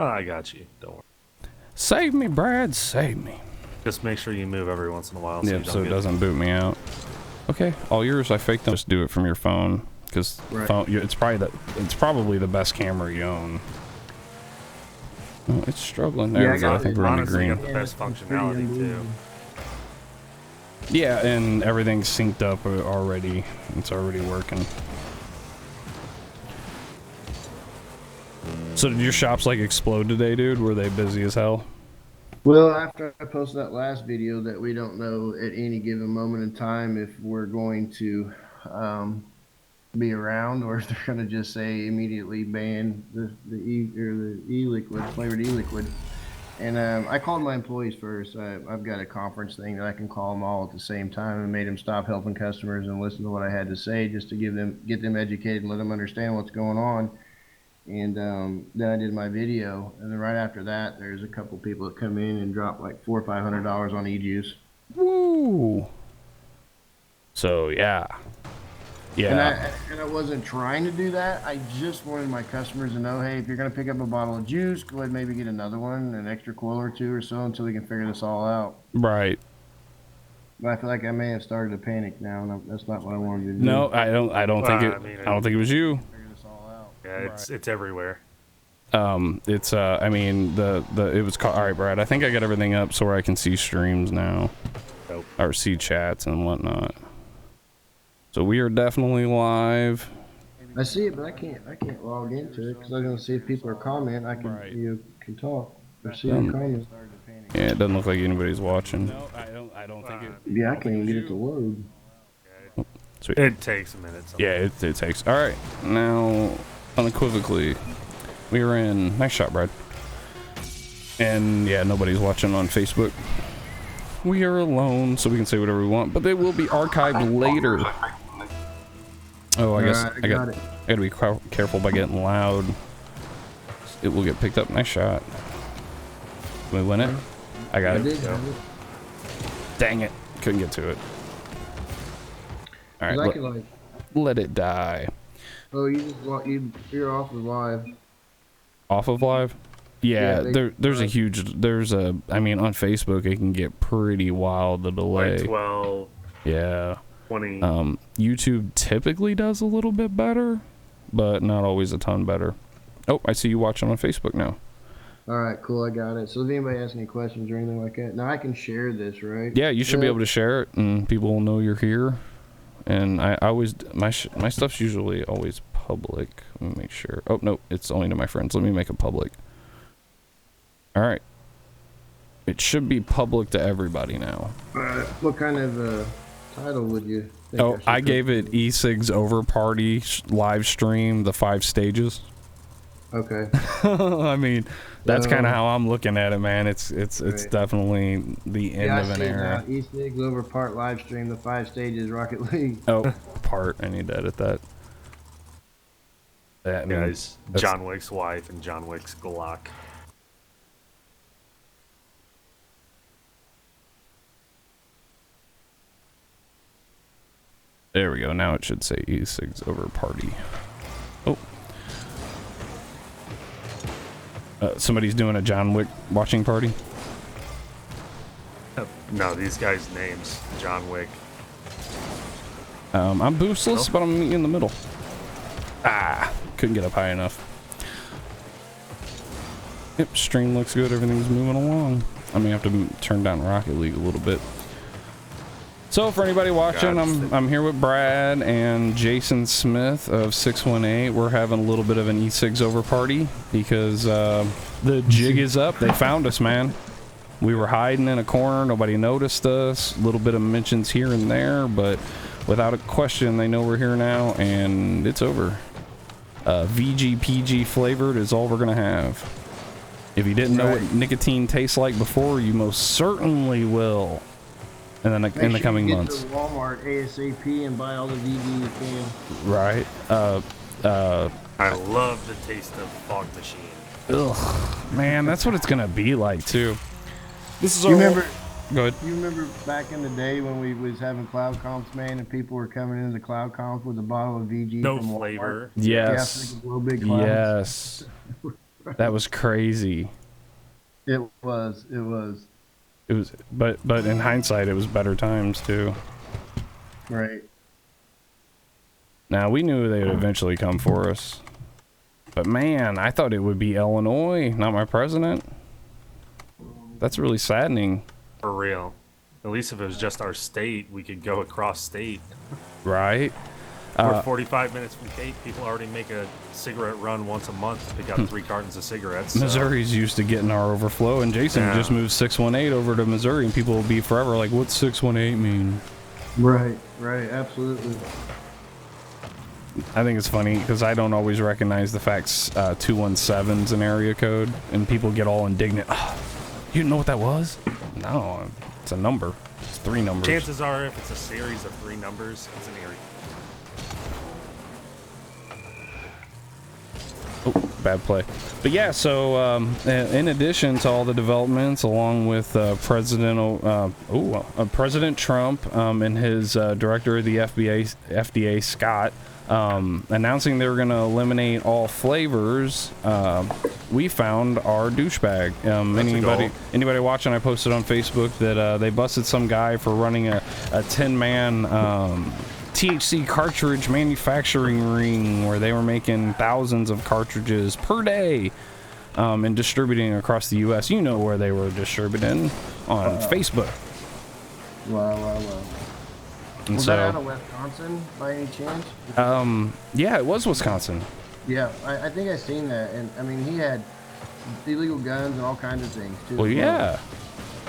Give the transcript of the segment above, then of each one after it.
Oh, I got you. Don't worry. Save me, Brad. Save me. Just make sure you move every once in a while. Yep, so it doesn't boot me out. Okay, all yours. I faked them. Just do it from your phone, because it's probably the best camera you own. Oh, it's struggling. There we go. I think we're in the green. Got the best functionality too. Yeah, and everything's synced up already. It's already working. So did your shops like explode today, dude? Were they busy as hell? Well, after I posted that last video that we don't know at any given moment in time if we're going to be around or if they're going to just say immediately ban the e-liquid, flavored e-liquid. And I called my employees first. I've got a conference thing that I can call them all at the same time and made them stop helping customers and listen to what I had to say just to get them educated and let them understand what's going on. And then I did my video, and then right after that, there's a couple people that come in and drop like $400 or $500 on e-juice. Woo! So yeah. And I wasn't trying to do that. I just wanted my customers to know, hey, if you're gonna pick up a bottle of juice, go ahead and maybe get another one, an extra coil or two or so, until we can figure this all out. Right. But I feel like I may have started to panic now, and that's not what I wanted to do. No, I don't think it. I don't think it was you. Yeah, it's everywhere. I mean, it was called. All right, Brad. I think I got everything up so where I can see streams now, or see chats and whatnot. So we are definitely live. I see it, but I can't log into it because I'm gonna see if people are commenting. I can you can talk or see the comments. Yeah, it doesn't look like anybody's watching. No, I don't think it. Yeah, I can't even get it to load. Sweet. It takes a minute. Yeah, it takes. All right, now unequivocally, we are in. Nice shot, Brad. And yeah, nobody's watching on Facebook. We are alone, so we can say whatever we want, but they will be archived later. Oh, I guess I gotta be careful by getting loud. It will get picked up. Nice shot. Can we win it? I got it. Dang it. Couldn't get to it. All right, let it die. Oh, you're off of live. Off of live? Yeah, there's a I mean, on Facebook it can get pretty wild, the delay. Like 12. Yeah. 20. YouTube typically does a little bit better, but not always a ton better. Oh, I see you watching on Facebook now. All right, cool. I got it. So if anybody has any questions or anything like that, now I can share this, right? Yeah, you should be able to share it, and people will know you're here. And I always my stuff's usually always public. Let me make sure. Oh no, it's only to my friends. Let me make it public. All right. It should be public to everybody now. What kind of title would you think? Oh, I gave it E-Cigs Over Party live stream, the 5 stages. Okay. I mean, that's kind of how I'm looking at it, man. It's definitely the end of an era. E-Cigs Over Part live stream, the 5 stages, Rocket League. Oh, part. I need to edit that. That guys, John Wick's wife and John Wick's Glock. There we go. Now it should say E-Cigs Over Party. Oh. Somebody's doing a John Wick watching party? No, these guys' names. John Wick. I'm boostless, but I'm in the middle. Ah, couldn't get up high enough. Yep, stream looks good. Everything's moving along. I may have to turn down Rocket League a little bit. So for anybody watching, I'm here with Brad and Jason Smith of 618. We're having a little bit of an E-Cigs Over party because the jig is up. They found us, man. We were hiding in a corner. Nobody noticed us. A little bit of mentions here and there, but without a question, they know we're here now, and it's over. VGPG flavored is all we're going to have. If you didn't know what nicotine tastes like before, you most certainly will. And then in the coming months. Get to Walmart ASAP and buy all the VG you can. Right. I love the taste of fog machine. Ugh, man, that's what it's gonna be like too. This is you remember? Go ahead. You remember back in the day when we was having cloud comps, man, and people were coming into the cloud comps with a bottle of VG. No from flavor. Yes. Yeah, big clouds. Yes. That was crazy. It was. It was. It was, but in hindsight, it was better times too. Right. Now we knew they would eventually come for us, but man, I thought it would be Illinois, not my president. That's really saddening. For real. At least if it was just our state, we could go across state. Right? We're 45 minutes from Cape. People already make a cigarette run once a month to pick up 3 cartons of cigarettes. So. Missouri's used to getting our overflow, and Jason just moved 618 over to Missouri, and people will be forever like, what's 618 mean? Right, absolutely. I think it's funny because I don't always recognize the facts 217's an area code, and people get all indignant. Oh, you didn't know what that was? No, it's a number. It's 3 numbers. Chances are, if it's a series of 3 numbers, it's an area. Oh, bad play. But yeah, so in addition to all the developments, along with President Trump and his director of the FDA, Scott, announcing they were going to eliminate all flavors, we found our douchebag. Anybody watching, I posted on Facebook that they busted some guy for running a 10-man THC cartridge manufacturing ring where they were making thousands of cartridges per day and distributing across the U.S. You know where they were distributing on Facebook. Wow. And Was so, that out of Wisconsin by any chance? Yeah, it was Wisconsin. Yeah, I think I seen that, and I mean he had illegal guns and all kinds of things too. Well, yeah.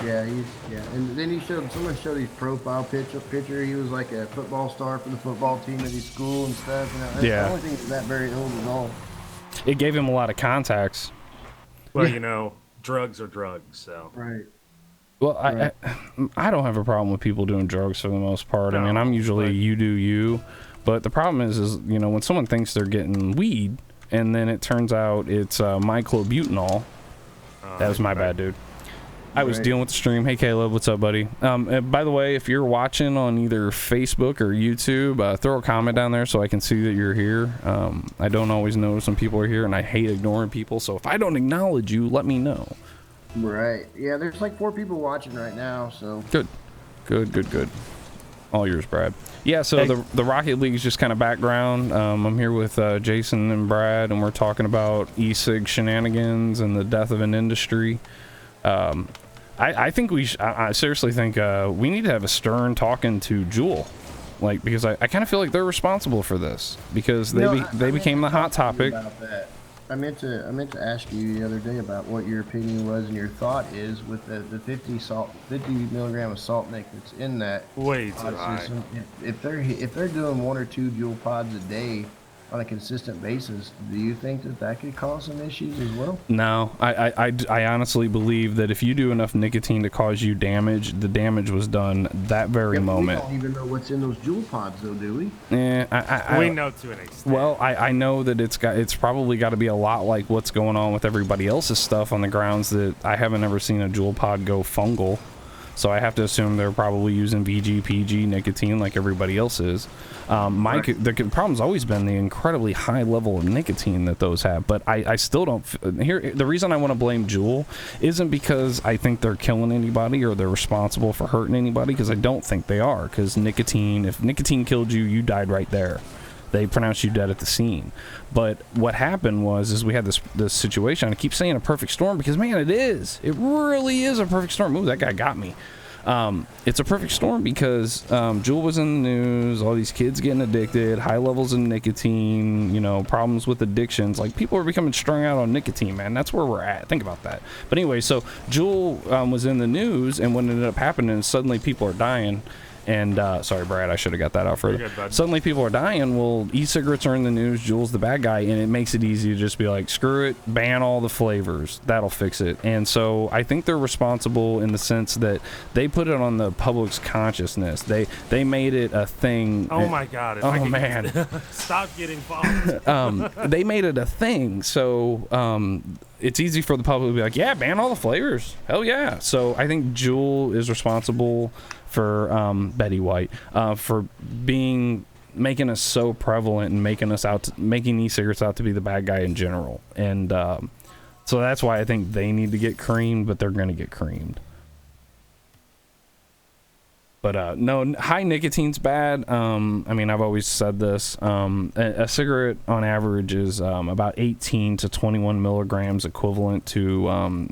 Yeah, and then someone showed his profile picture. He was like a football star for the football team at his school and stuff. Yeah. I don't think that very old at all. It gave him a lot of contacts. Well, you know, drugs are drugs, so. Right. Well, I don't have a problem with people doing drugs for the most part. No, I mean, I'm usually you do you, but the problem is you know, when someone thinks they're getting weed and then it turns out it's myclobutanol. That was my bad, dude. I was dealing with the stream. Hey, Caleb, what's up, buddy? By the way, if you're watching on either Facebook or YouTube, throw a comment down there so I can see that you're here. I don't always know some people are here, and I hate ignoring people. So if I don't acknowledge you, let me know. Right. Yeah, there's like 4 people watching right now, so. Good. All yours, Brad. Yeah, so the Rocket League is just kind of background. I'm here with Jason and Brad, and we're talking about E-Cigs shenanigans and the death of an industry. I think I seriously think we need to have a stern talking to Juul, like, because I kind of feel like they're responsible for this because they became the hot topic. About that. I meant to ask you the other day about what your opinion was and your thought is with the 50 milligram of salt nick that's in that. Way too high. If they're doing 1 or 2 Juul pods a day on a consistent basis, do you think that could cause some issues as well? No, I honestly believe that if you do enough nicotine to cause you damage, the damage was done that very moment. We don't even know what's in those Juul pods, though, do we? Yeah, we know to an extent. Well, I know that it's probably got to be a lot like what's going on with everybody else's stuff on the grounds that I haven't ever seen a Juul pod go fungal. So I have to assume they're probably using VG, nicotine like everybody else is. The problem's always been the incredibly high level of nicotine that those have. But I still don't. The reason I want to blame Juul isn't because I think they're killing anybody or they're responsible for hurting anybody, because I don't think they are. Because if nicotine killed you, you died right there. They pronounced you dead at the scene. But what happened was we had this situation. I keep saying a perfect storm because, man, it is. It really is a perfect storm. Ooh, that guy got me. It's a perfect storm because Juul was in the news, all these kids getting addicted, high levels of nicotine, problems with addictions. Like, people are becoming strung out on nicotine, man. That's where we're at. Think about that. But anyway, so Juul was in the news, and what ended up happening is suddenly people are dying. And sorry, Brad, I should have got that out further. Suddenly people are dying. Well, e-cigarettes are in the news. Juul's the bad guy, and it makes it easy to just be like, screw it, ban all the flavors. That'll fix it. And so I think they're responsible in the sense that they put it on the public's consciousness. They made it a thing. Oh my God! Man, stop getting bombed. They made it a thing. So it's easy for the public to be like, yeah, ban all the flavors. Hell yeah. So I think Juul is responsible for Betty White for making us so prevalent and making e-cigarettes out to be the bad guy in general. And So that's why I think they need to get creamed, but they're going to get creamed. But no, high nicotine's bad. I mean, I've always said this. A cigarette on average is about 18 to 21 milligrams equivalent to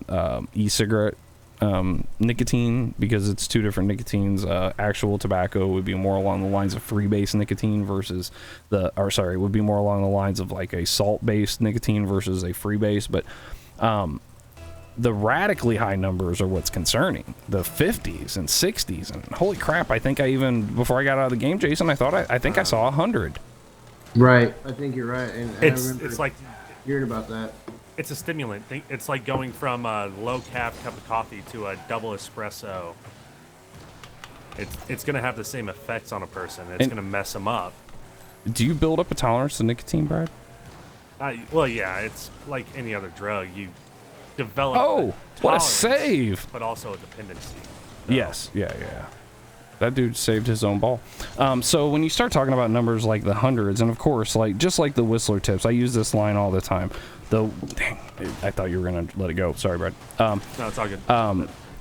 e-cigarette nicotine, because it's two different nicotines. Actual tobacco would be more along the lines of free-base nicotine versus would be more along the lines of like a salt-based nicotine versus a free-base. But the radically high numbers are what's concerning. The 50s and 60s, and holy crap! I think I even, before I got out of the game, Jason, I think I saw 100. Right. I think you're right. And It's like hearing about that. It's a stimulant. It's like going from a low-carb cup of coffee to a double espresso. It's going to have the same effects on a person. It's going to mess them up. Do you build up a tolerance to nicotine, Brad? Well, yeah. It's like any other drug. You develop what a save! But also a dependency. So. Yes. Yeah. That dude saved his own ball. So when you start talking about numbers like the hundreds, and of course, like just like the Whistler tips, I use this line all the time. Dang, I thought you were gonna let it go. Sorry, Brad. No, it's all good.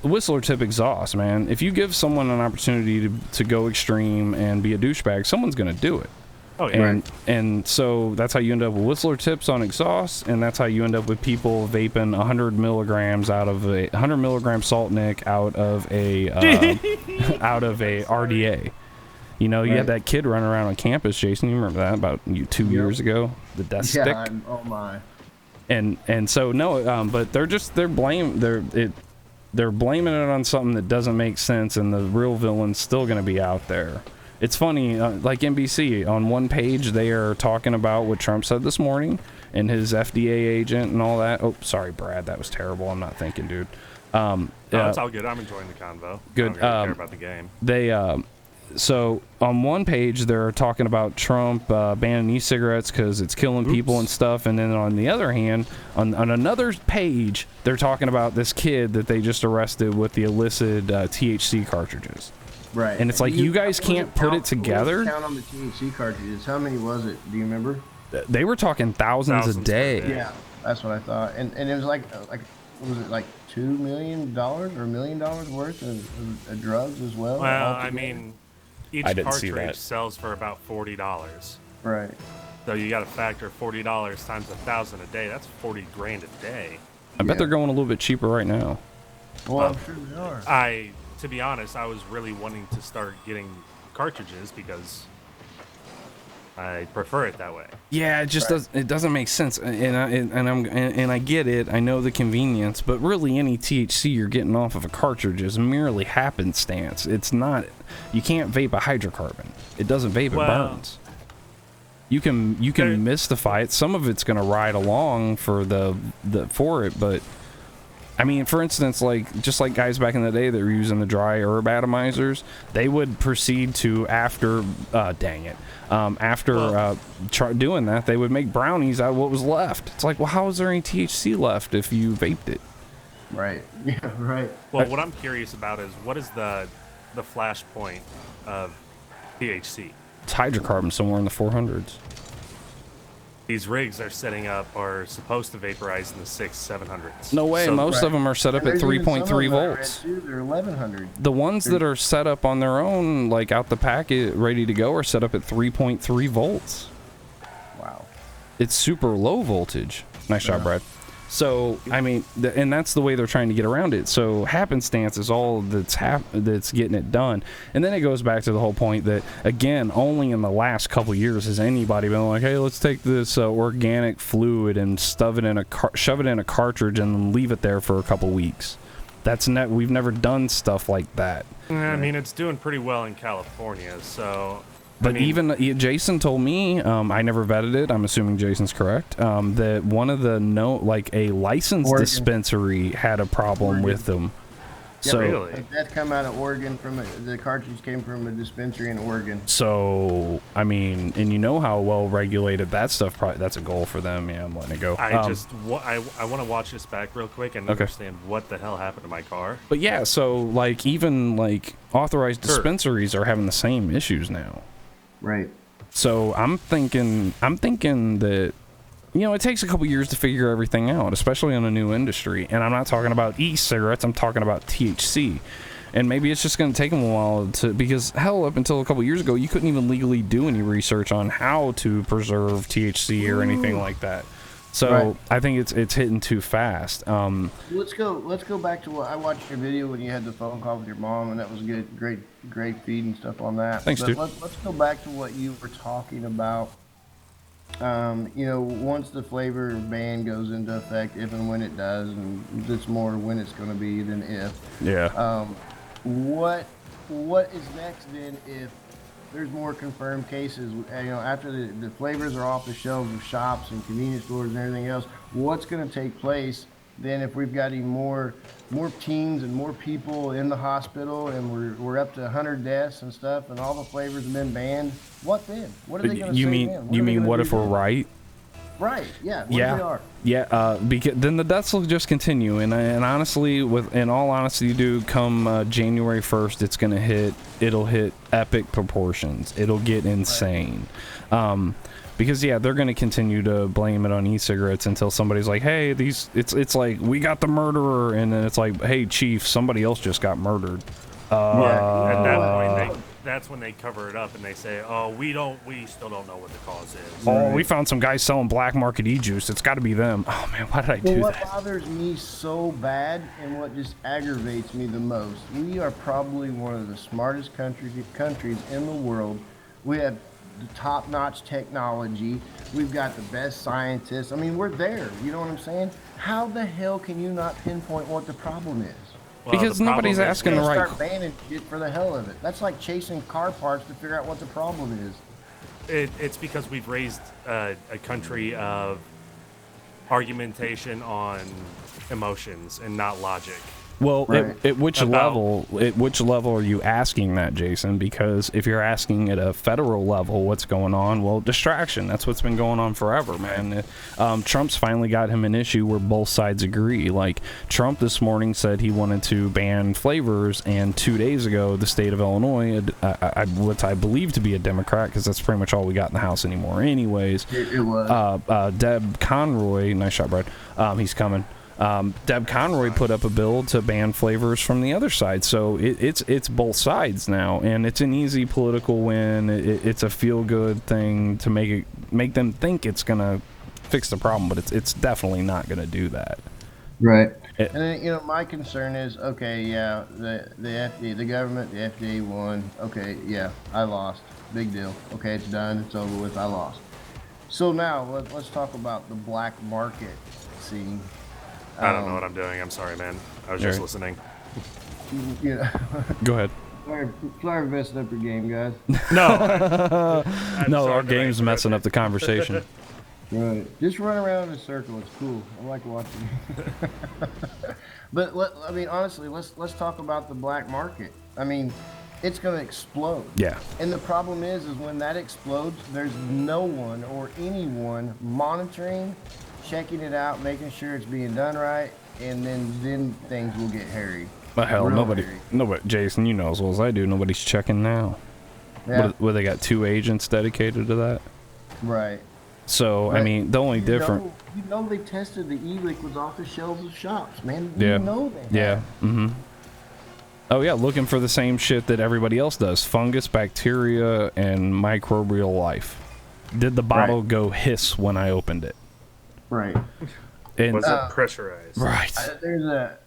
The Whistler tip exhaust, man. If you give someone an opportunity to go extreme and be a douchebag, someone's gonna do it. Oh, yeah. And so that's how you end up with Whistler tips on exhaust, and that's how you end up with people vaping 100 milligrams out of a 100 milligram salt nic out of a out of a RDA. You know, you had that kid running around on campus, Jason. You remember that about 2 years ago? The death stick. Oh my. And so no, but they're blaming it on something that doesn't make sense, and the real villain's still going to be out there. It's funny, like NBC, on one page they are talking about what Trump said this morning and his FDA agent and all that. Oh, sorry, Brad, that was terrible. I'm not thinking, dude. No, it's all good. I'm enjoying the convo. Good. I don't really care about the game. They so on one page they're talking about Trump banning e-cigarettes because it's killing people and stuff, and then on the other hand, on another page they're talking about this kid that they just arrested with the illicit THC cartridges. Right. And it's like, you guys can't put it together. Count on the THC cartridges. How many was it? Do you remember? They were talking thousands a day. Yeah, that's what I thought. And it was like was it like $2 million or $1 million worth of drugs as well? Well, I mean, each cartridge sells for about $40. Right. So you got to factor $40 times 1,000 a day. That's 40 grand a day. I bet they're going a little bit cheaper right now. Well, I'm sure they are. To be honest, I was really wanting to start getting cartridges because I prefer it that way. Yeah, it just doesn't make sense, and I get it. I know the convenience, but really any THC you're getting off of a cartridge is merely happenstance. It's not. You can't vape a hydrocarbon. It doesn't vape. It burns. You can mystify it. Some of it's going to ride along for for it, but. I mean, for instance, just like guys back in the day that were using the dry herb atomizers, they would proceed to after doing that, they would make brownies out of what was left. It's like, well, how is there any THC left if you vaped it? Right. Yeah. Right. Well, what I'm curious about is what is the flash point of THC? It's hydrocarbon somewhere in the 400s. These rigs they're setting up are supposed to vaporize in the 600-700s. No way. So, most of them are set up at 3.3 volts. They're 1100. The ones that are set up on their own, like out the packet, ready to go, are set up at 3.3 volts. Wow. It's super low voltage. Nice job, Brad. So, I mean, and that's the way they're trying to get around it. So, happenstance is all that's getting it done. And then it goes back to the whole point that, again, only in the last couple years has anybody been like, hey, let's take this organic fluid and shove it in a cartridge and leave it there for a couple weeks. We've never done stuff like that. I mean, it's doing pretty well in California, so... But even Jason told me, I never vetted it, I'm assuming Jason's correct, that one of the a licensed dispensary had a problem with them. Yeah, so really? That come out of Oregon the cartridge came from a dispensary in Oregon. So, I mean, and you know how well regulated that stuff, that's a goal for them. Yeah, I'm letting it go. I want to watch this back real quick and understand what the hell happened to my car. But yeah, so even authorized dispensaries are having the same issues now. Right. So I'm thinking that you know, it takes a couple years to figure everything out, especially on a new industry. And I'm not talking about e-cigarettes, I'm talking about THC. And maybe it's just going to take them a while to, because hell, up until a couple years ago, you couldn't even legally do any research on how to preserve THC or anything like that. So Right. I think it's hitting too fast. Let's go back to what I watched your video when you had the phone call with your mom, and that was good, great feed and stuff on that. Thanks, dude. Let's go back to what you were talking about. You know, once the flavor ban goes into effect, if and when it does, and it's more when it's going to be than if. Yeah. What is next then if there's more confirmed cases? You know, after the flavors are off the shelves of shops and convenience stores and everything else, what's going to take place then if we've got any more teens and more people in the hospital and we're up to 100 deaths and stuff and all the flavors have been banned? What then? What are they going to say then? You mean what if we're right? Right. Yeah. What if they are? Yeah, because then the deaths will just continue, and honestly, in all honesty, dude, come January 1st, it'll hit epic proportions. It'll get insane, because yeah, they're gonna continue to blame it on e-cigarettes until somebody's like, hey, it's like we got the murderer, and then it's like, hey, chief, somebody else just got murdered. At that point, that's when they cover it up and they say, "Oh, we still don't know what the cause is." Oh, we found some guys selling black market e-juice. It's got to be them. Oh man, why did I do that? What bothers me so bad and what just aggravates me the most, we are probably one of the smartest countries in the world. We have the top-notch technology. We've got the best scientists. I mean, we're there. You know what I'm saying? How the hell can you not pinpoint what the problem is? Well, because nobody's asking the right. Start banning shit for the hell of it. That's like chasing car parts to figure out what the problem is. It's because we've raised a country of argumentation on emotions and not logic. Well, Right. at which level are you asking that, Jason? Because if you're asking at a federal level what's going on, well, distraction. That's what's been going on forever, man. Trump's finally got him an issue where both sides agree. Like, Trump this morning said he wanted to ban flavors, and 2 days ago, the state of Illinois, what I believe to be a Democrat, because that's pretty much all we got in the House anymore anyways. It was. Deb Conroy, nice shot, Brad. He's coming. Deb Conroy put up a bill to ban flavors from the other side, so it's both sides now, and it's an easy political win. It's a feel-good thing to make them think it's gonna fix the problem, but it's definitely not gonna do that. Right. And then, you know, my concern is, okay, yeah, the FDA, the government, the FDA won. Okay, yeah, I lost. Big deal. Okay, it's done. It's over with. I lost. So now let's talk about the black market scene. I don't know what I'm doing. I'm sorry, man. I was just listening. You know, Go ahead. sorry for messing up your game, guys. No. No, our game's messing up the conversation. Right. Just run around in a circle. It's cool. I like watching. But I mean, honestly, let's talk about the black market. I mean, it's going to explode. Yeah. And the problem is when that explodes, there's no one or anyone monitoring, checking it out, making sure it's being done right, and then things will get hairy. But hell, Real nobody, hairy. Jason, you know as well as I do, nobody's checking now. Yeah. What they got 2 agents dedicated to that? Right. So, I mean, the only different... You know they tested the e-liquids off the shelves of shops, man. Yeah. You know they have. Yeah. Mm-hmm. Oh, yeah, looking for the same shit that everybody else does. Fungus, bacteria, and microbial life. Did the bottle go hiss when I opened it? Right. And, Was it pressurized? right.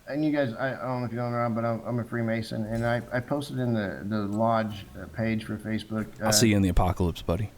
And you guys, I don't know if you know or not, but I'm a Freemason, and I posted in the lodge page for Facebook. I'll see you in the apocalypse, buddy.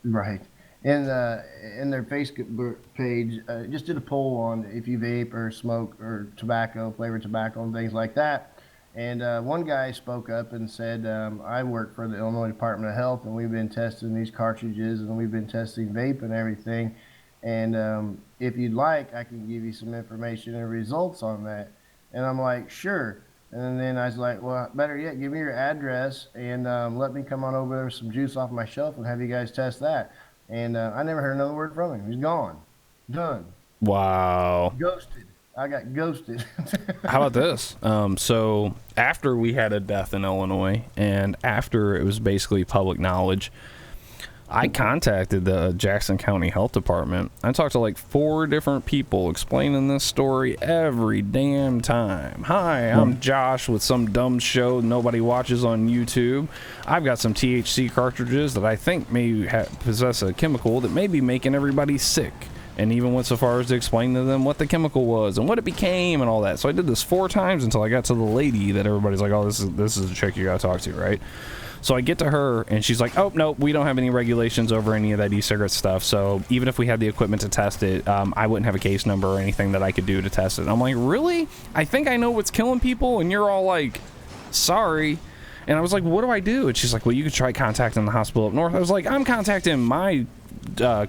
Right. In their Facebook page, just did a poll on if you vape or smoke or tobacco, flavored tobacco, and things like that. And one guy spoke up and said, I work for the Illinois Department of Health, and we've been testing these cartridges, and we've been testing vape and everything. And if you'd like, I can give you some information and results on that. And I'm like, sure. And then I was like, well, better yet, give me your address and let me come on over there with some juice off my shelf and have you guys test that. And I never heard another word from him. He's gone. Done. Wow. Ghosted. I got ghosted. How about this? So after we had a death in Illinois, and after it was basically public knowledge, I contacted the Jackson County Health Department. I talked to like 4 different people explaining this story every damn time. Hi, I'm Josh with some dumb show nobody watches on YouTube. I've got some THC cartridges that I think may possess a chemical that may be making everybody sick. And even went so far as to explain to them what the chemical was and what it became and all that. So I did this 4 times until I got to the lady that everybody's like, oh, this is the chick you gotta talk to, right? So I get to her, and she's like, oh, no, we don't have any regulations over any of that e-cigarette stuff. So even if we had the equipment to test it, I wouldn't have a case number or anything that I could do to test it. And I'm like, really? I think I know what's killing people, and you're all like, sorry. And I was like, what do I do? And she's like, well, you could try contacting the hospital up north. I was like, I'm contacting my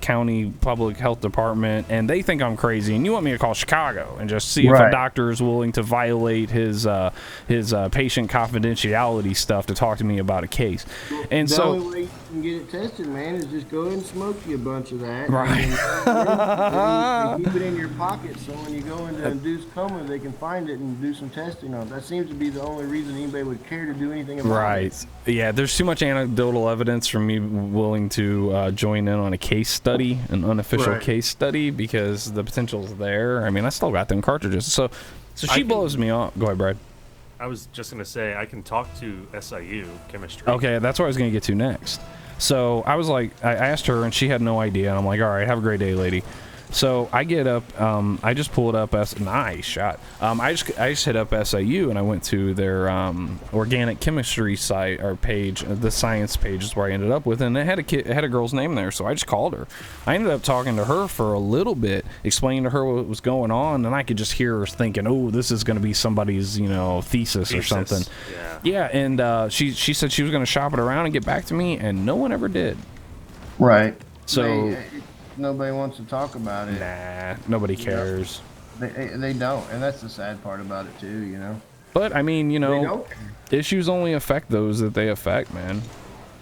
county public health department, and they think I'm crazy, and you want me to call Chicago and just see if a doctor is willing to violate his patient confidentiality stuff to talk to me about a case. And the only way you can get it tested, man, is just go ahead and smoke you a bunch of that, right? And keep it in your pocket, so when you go into induced coma, they can find it and do some testing on it. That seems to be the only reason anybody would care to do anything about it. Yeah, there's too much anecdotal evidence for me willing to join in on a case study, an unofficial case study, because the potential's there. I mean, I still got them cartridges. So she blows me off. Go ahead, Brad. I was just going to say, I can talk to SIU chemistry. Okay, that's what I was going to get to next. So I was like, I asked her, and she had no idea. And I'm like, all right, have a great day, lady. So I get up, I just pulled up, nice shot. I just hit up SIU, and I went to their organic chemistry site or page. The science page is where I ended up with, and it had a girl's name there. So I just called her. I ended up talking to her for a little bit, explaining to her what was going on, and I could just hear her thinking, oh, this is going to be somebody's thesis or something. Yeah, and she said she was going to shop it around and get back to me, and no one ever did. Right. So nobody wants to talk about it. Nah, nobody cares. They don't, and that's the sad part about it too, But I mean, issues only affect those that they affect, man.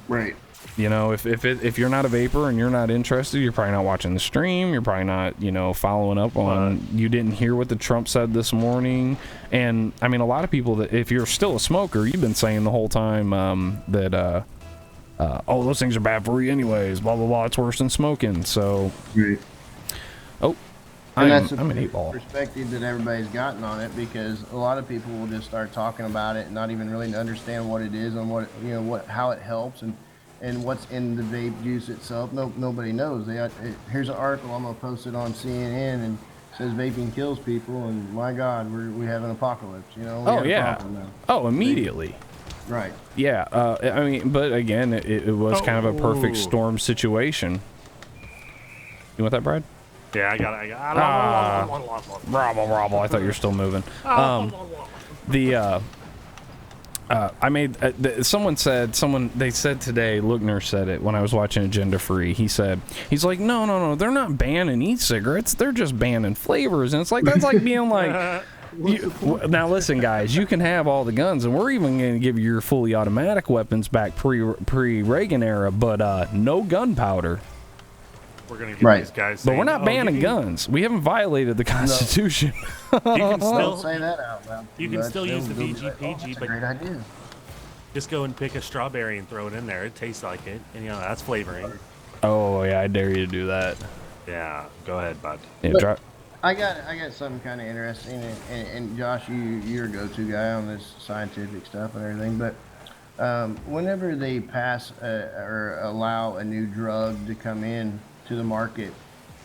Right. If you're not a vapor and you're not interested, you're probably not watching the stream. You're probably not, following up on. You didn't hear what the Trump said this morning, and I mean, a lot of people that if you're still a smoker, you've been saying the whole time that. Oh, those things are bad for you anyways, blah, blah, blah. It's worse than smoking. So, that's I'm an 8-ball. Perspective that everybody's gotten on it, because a lot of people will just start talking about it and not even really understand what it is and how it helps and what's in the vape juice itself. Nobody knows. Here's an article, I'm going to post it on CNN, and it says vaping kills people, and my God, we have an apocalypse, Immediately. Right. Yeah. I mean, but again, it was kind of a perfect storm situation. You want that, Brad? Yeah, I got it. Bravo. I thought you were still moving. They said today, Lookner said it when I was watching Agenda Free. He's like, no, they're not banning e-cigarettes. They're just banning flavors. And it's like, that's like being like, now listen, guys, you can have all the guns, and we're even going to give you your fully automatic weapons back pre-Reagan era, but no gunpowder. We're going to give these guys saying, but we're not banning guns. We haven't violated the Constitution. You can still say that out loud. You can still use the VGPG, but great idea. Just go and pick a strawberry and throw it in there. It tastes like it, and that's flavoring. Oh yeah, I dare you to do that. Yeah, go ahead, bud. Yeah, I got something kind of interesting, and Josh, you're a go-to guy on this scientific stuff and everything, but whenever they pass or allow a new drug to come in to the market,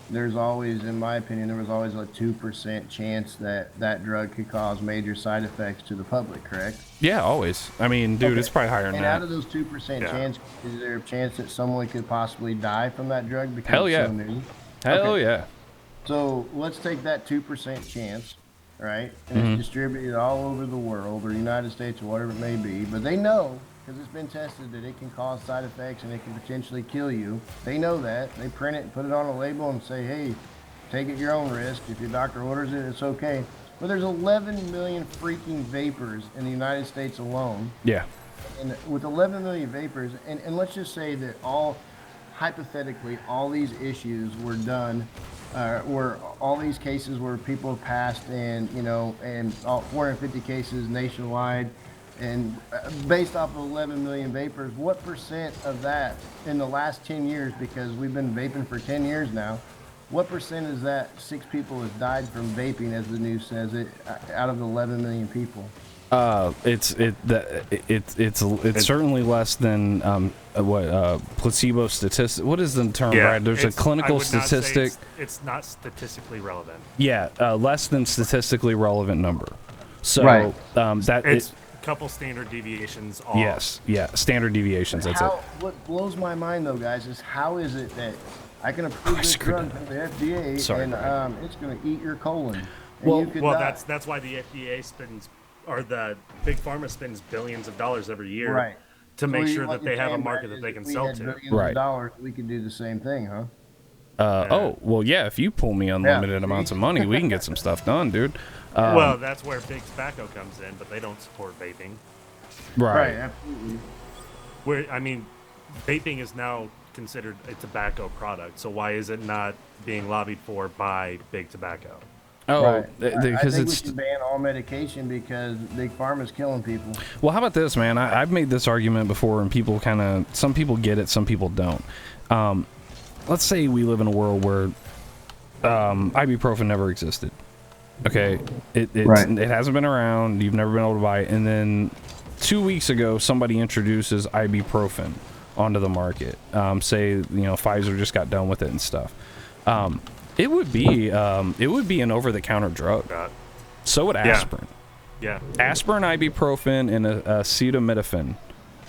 there's always, in my opinion, there was always a 2% chance that drug could cause major side effects to the public, correct? Yeah, always. I mean, dude, it's probably higher than that. And out of those 2% chance, is there a chance that someone could possibly die from that drug because Hell yeah. it's so new? Hell yeah. So let's take that 2% chance, right? And it's distributed all over the world, or United States, or whatever it may be. But they know, because it's been tested, that it can cause side effects and it can potentially kill you. They know that. They print it and put it on a label and say, hey, take it at your own risk. If your doctor orders it, it's okay. But there's 11 million freaking vapors in the United States alone. Yeah. And with 11 million vapors, and let's just say that hypothetically, all these issues were done, where all these cases where people passed, and all 450 cases nationwide, And based off of 11 million vapors, what percent of that in the last 10 years, because we've been vaping for 10 years now, what percent is that 6 people has died from vaping, as the news says it, out of 11 million people? It's certainly less than placebo statistic. What is the term, Brad? There's a clinical statistic. It's not statistically relevant. Yeah, less than statistically relevant number. So right. It's a couple standard deviations off. Yes, yeah, standard deviations. That's it. What blows my mind though, guys, is how is it that I can approve this drug from the FDA and it's going to eat your colon? Well, that's why the FDA spends, or the big pharma spends billions of dollars every year to make sure that they have a market that they can sell to. Billions of dollars, we could do the same thing, huh? Oh, well, yeah, if you pull me unlimited amounts of money, we can get some stuff done, dude. Well, that's where big tobacco comes in, but they don't support vaping. Right, absolutely. Vaping is now considered a tobacco product, so why is it not being lobbied for by big tobacco? Oh, because we should ban all medication because big pharma's killing people. Well, how about this, man? I've made this argument before, and some people get it, some people don't. Let's say we live in a world where ibuprofen never existed. Okay, it hasn't been around. You've never been able to buy it, and then 2 weeks ago, somebody introduces ibuprofen onto the market. Say, Pfizer just got done with it and stuff. It would be an over-the-counter drug. So would aspirin. Yeah. Aspirin, ibuprofen, and acetaminophen.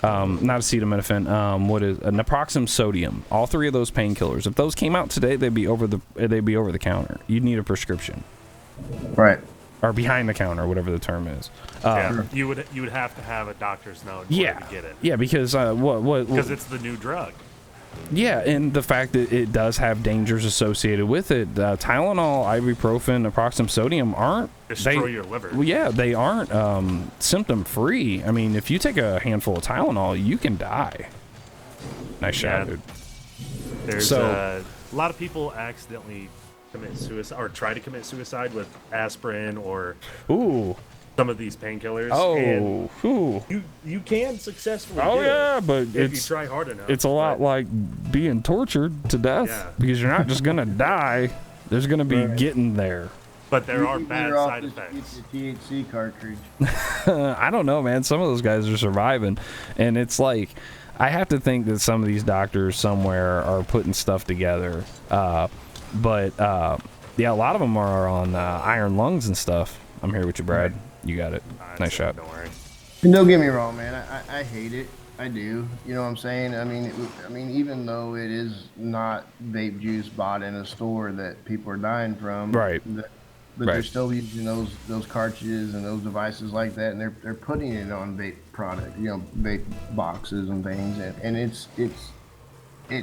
Not acetaminophen. What is naproxen sodium? All 3 of those painkillers. If those came out today, they'd be over the counter. You'd need a prescription. Right. Or behind the counter, whatever the term is. You would have to have a doctor's note in order to get it. Yeah, because because it's the new drug. Yeah, and the fact that it does have dangers associated with it. Tylenol, ibuprofen, naproxen sodium aren't destroy your liver. Well, yeah, they aren't symptom free. I mean, if you take a handful of Tylenol, you can die. Nice shot, dude. There's a lot of people accidentally commit suicide or try to commit suicide with aspirin or some of these painkillers. You can successfully do it but if you try hard enough. It's a lot like being tortured to death because you're not just gonna die. There's gonna be getting there. But there are bad side effects. The THC cartridge. I don't know, man. Some of those guys are surviving, and it's like I have to think that some of these doctors somewhere are putting stuff together. But a lot of them are on iron lungs and stuff. I'm here with you, Brad. You got it. Nice shot. Don't worry. And don't get me wrong, man. I hate it. I do. You know what I'm saying? I mean, even though it is not vape juice bought in a store that people are dying from, right? But they're still using those cartridges and those devices like that, and they're putting it on vape product, vape boxes and things, and it's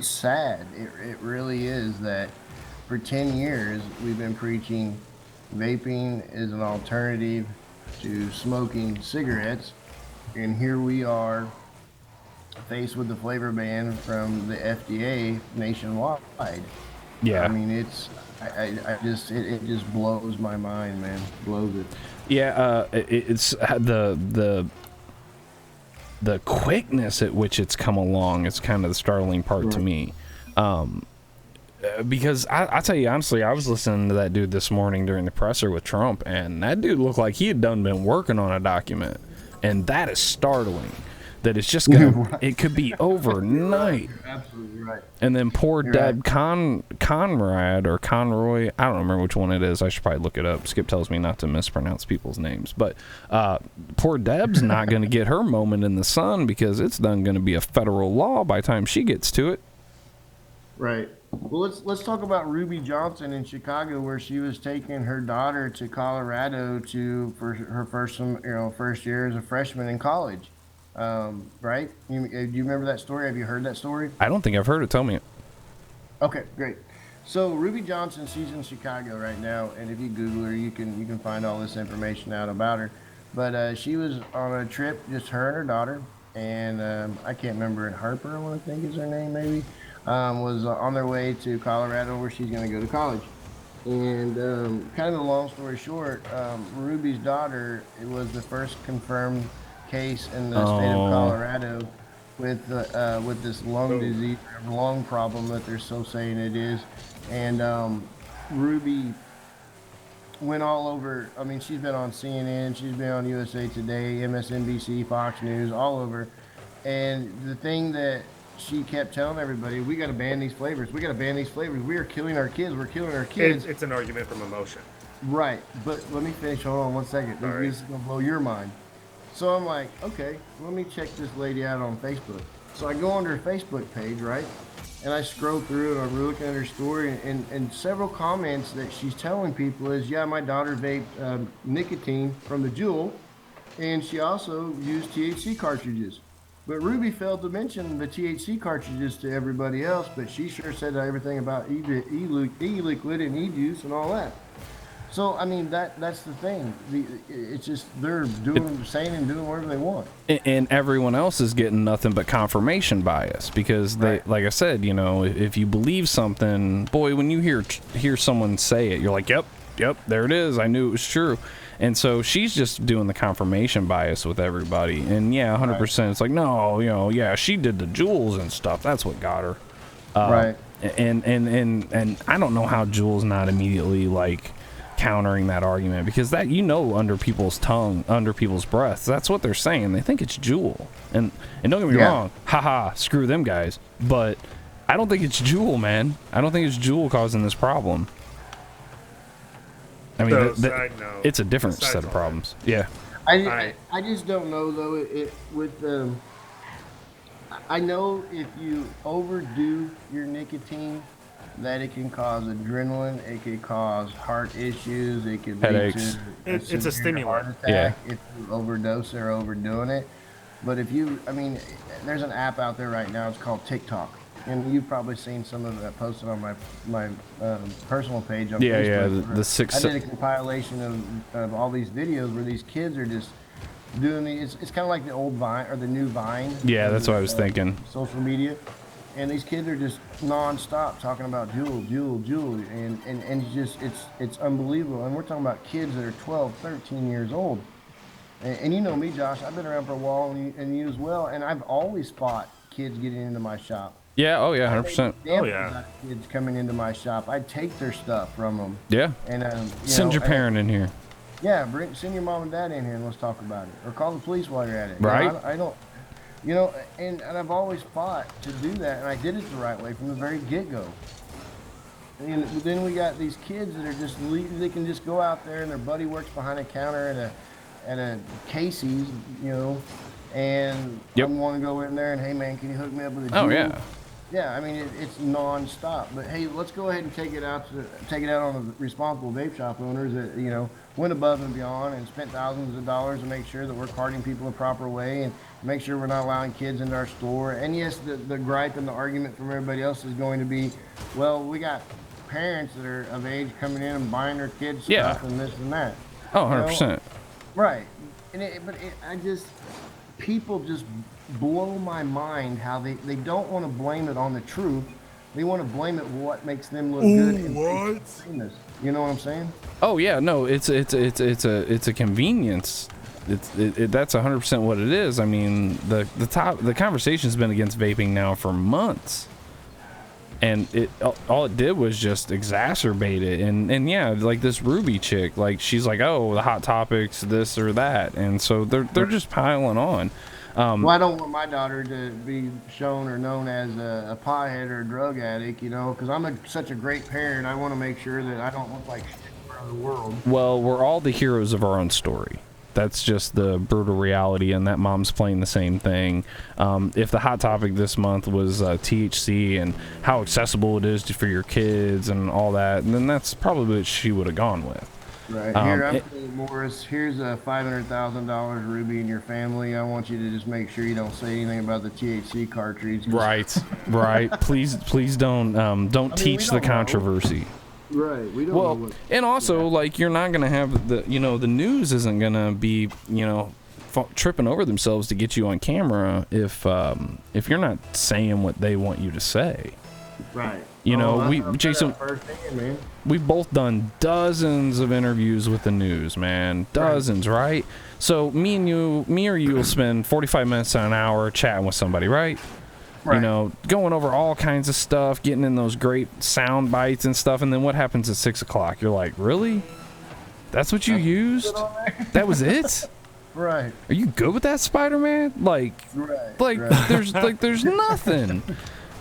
sad. It really is that for 10 years we've been preaching vaping is an alternative to smoking cigarettes, and here we are faced with the flavor ban from the FDA nationwide. Yeah, I mean, it just blows my mind, man. Blows it. Yeah, it's the quickness at which it's come along is kind of the startling part to me. Because I tell you honestly, I was listening to that dude this morning during the presser with Trump, and that dude looked like he had been working on a document, and that is startling. That it's just gonna, it could be overnight. You're absolutely right. And then poor Deb Conrad or Conroy, I don't remember which one it is. I should probably look it up. Skip tells me not to mispronounce people's names, but poor Deb's not going to get her moment in the sun because it's done going to be a federal law by the time she gets to it. Right. Well, let's talk about Ruby Johnson in Chicago, where she was taking her daughter to Colorado for her first year as a freshman in college. Right? Do you remember that story? Have you heard that story? I don't think I've heard it. Tell me. Okay, great. So Ruby Johnson, she's in Chicago right now, and if you Google her, you can find all this information out about her. But she was on a trip, just her and her daughter, and I can't remember, Harper, I want to think is her name, maybe. Was on their way to Colorado where she's going to go to college. And kind of a long story short, Ruby's daughter was the first confirmed case in the state of Colorado with this lung disease, lung problem that they're so saying it is, and Ruby went all over. I mean, she's been on CNN, she's been on USA Today, MSNBC, Fox News, all over. And the thing that she kept telling everybody, we got to ban these flavors. We got to ban these flavors. We are killing our kids. We're killing our kids. It's an argument from emotion. Right. But let me finish. Hold on 1 second. This is going to blow your mind. So I'm like, okay, let me check this lady out on Facebook. So I go on her Facebook page, right? And I scroll through and I'm looking at her story, and several comments that she's telling people is, yeah, my daughter vaped nicotine from the Juul, and she also used THC cartridges. But Ruby failed to mention the THC cartridges to everybody else, but she sure said everything about e-liquid and e-juice and all that. So, I mean, that's the thing. It's just they're saying and doing whatever they want. And everyone else is getting nothing but confirmation bias because they, like I said, you know, if you believe something, boy, when you hear someone say it, you're like, yep, there it is. I knew it was true. And so she's just doing the confirmation bias with everybody. And yeah, 100%. It's like, no, you know, yeah, she did the Juuls and stuff. That's what got her. Right. And I don't know how Juul's not immediately like countering that argument, because that, you know, under people's tongue, under people's breath, that's what they're saying. They think it's Juul, and don't get me wrong, haha, screw them guys, but I don't think it's Juul, man. I don't think it's Juul causing this problem. I mean, it's a different set of problems. Yeah. I just don't know though. I know if you overdo your nicotine, that it can cause adrenaline, it could cause heart issues, it could headaches. It's a stimulant. Heart attack if you overdose or overdoing it. But if you, I mean, there's an app out there right now. It's called TikTok, and you've probably seen some of that posted on my personal page on Facebook. The six. I did a compilation of all these videos where these kids are just doing it's kind of like the old Vine or the new Vine. Yeah, that's what I was thinking. Social media. And these kids are just non-stop talking about Juul, and it's unbelievable. And we're talking about kids that are 12, 13 years old. And you know me, Josh, I've been around for a while, and you as well, and I've always fought kids getting into my shop. Yeah, 100%. Oh, yeah. Kids coming into my shop, I'd take their stuff from them. Yeah. And send your parent in here. Yeah, send your mom and dad in here and let's talk about it. Or call the police while you're at it. Right. I don't... You know, and I've always fought to do that, and I did it the right way from the very get-go. And then we got these kids that are just they can just go out there, and their buddy works behind a counter at a Casey's, you know, and I want to go in there and, hey man, can you hook me up with a Juul? Oh yeah. Yeah, I mean it's non-stop. But hey, let's go ahead and take it out on the responsible vape shop owners that, you know, went above and beyond and spent thousands of dollars to make sure that we're carding people the proper way and make sure we're not allowing kids into our store. And yes, the gripe and the argument from everybody else is going to be, well, we got parents that are of age coming in and buying their kids stuff and this and that. Oh, 100%. You know? Right. People just blow my mind how they don't want to blame it on the truth. They want to blame it what makes them look good and famous. You know what I'm saying? Oh yeah, no, it's a convenience. That's 100% what it is. I mean, the conversation's been against vaping now for months, and all it did was just exacerbate it. And yeah, like this Ruby chick, like she's like, oh, the hot topics, this or that, and so they're just piling on. Well, I don't want my daughter to be shown or known as a pothead or a drug addict, you know, because I'm such a great parent. I want to make sure that I don't look like shit around the world. Well, we're all the heroes of our own story. That's just the brutal reality, and that mom's playing the same thing. If the hot topic this month was THC and how accessible it is for your kids and all that, then that's probably what she would have gone with. Right. Here, I'm saying, Morris, here's a $500,000, Ruby, and your family. I want you to just make sure you don't say anything about the THC cartridge. Right. Please don't teach the controversy. Right. We don't know what. And also, like, you're not going to have the news isn't going to be, tripping over themselves to get you on camera if you're not saying what they want you to say. Right. You know, Jason, we've both done dozens of interviews with the news, man. Dozens, right? So me or you will spend 45 minutes to an hour chatting with somebody, right? You know, going over all kinds of stuff, getting in those great sound bites and stuff, and then what happens at 6 o'clock? You're like, really? That's what you used? That was it? Right. Are you good with that, Spider-Man? There's nothing.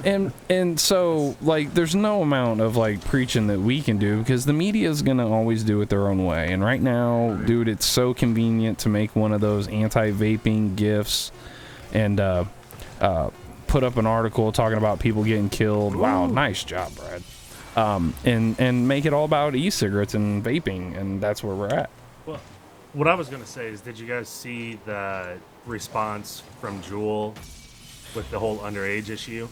And so, like, there's no amount of, like, preaching that we can do because the media is going to always do it their own way. And right now, dude, it's so convenient to make one of those anti-vaping GIFs and put up an article talking about people getting killed. Ooh. Wow, nice job, Brad. And make it all about e-cigarettes and vaping, and that's where we're at. Well, what I was going to say is, did you guys see the response from Juul with the whole underage issue?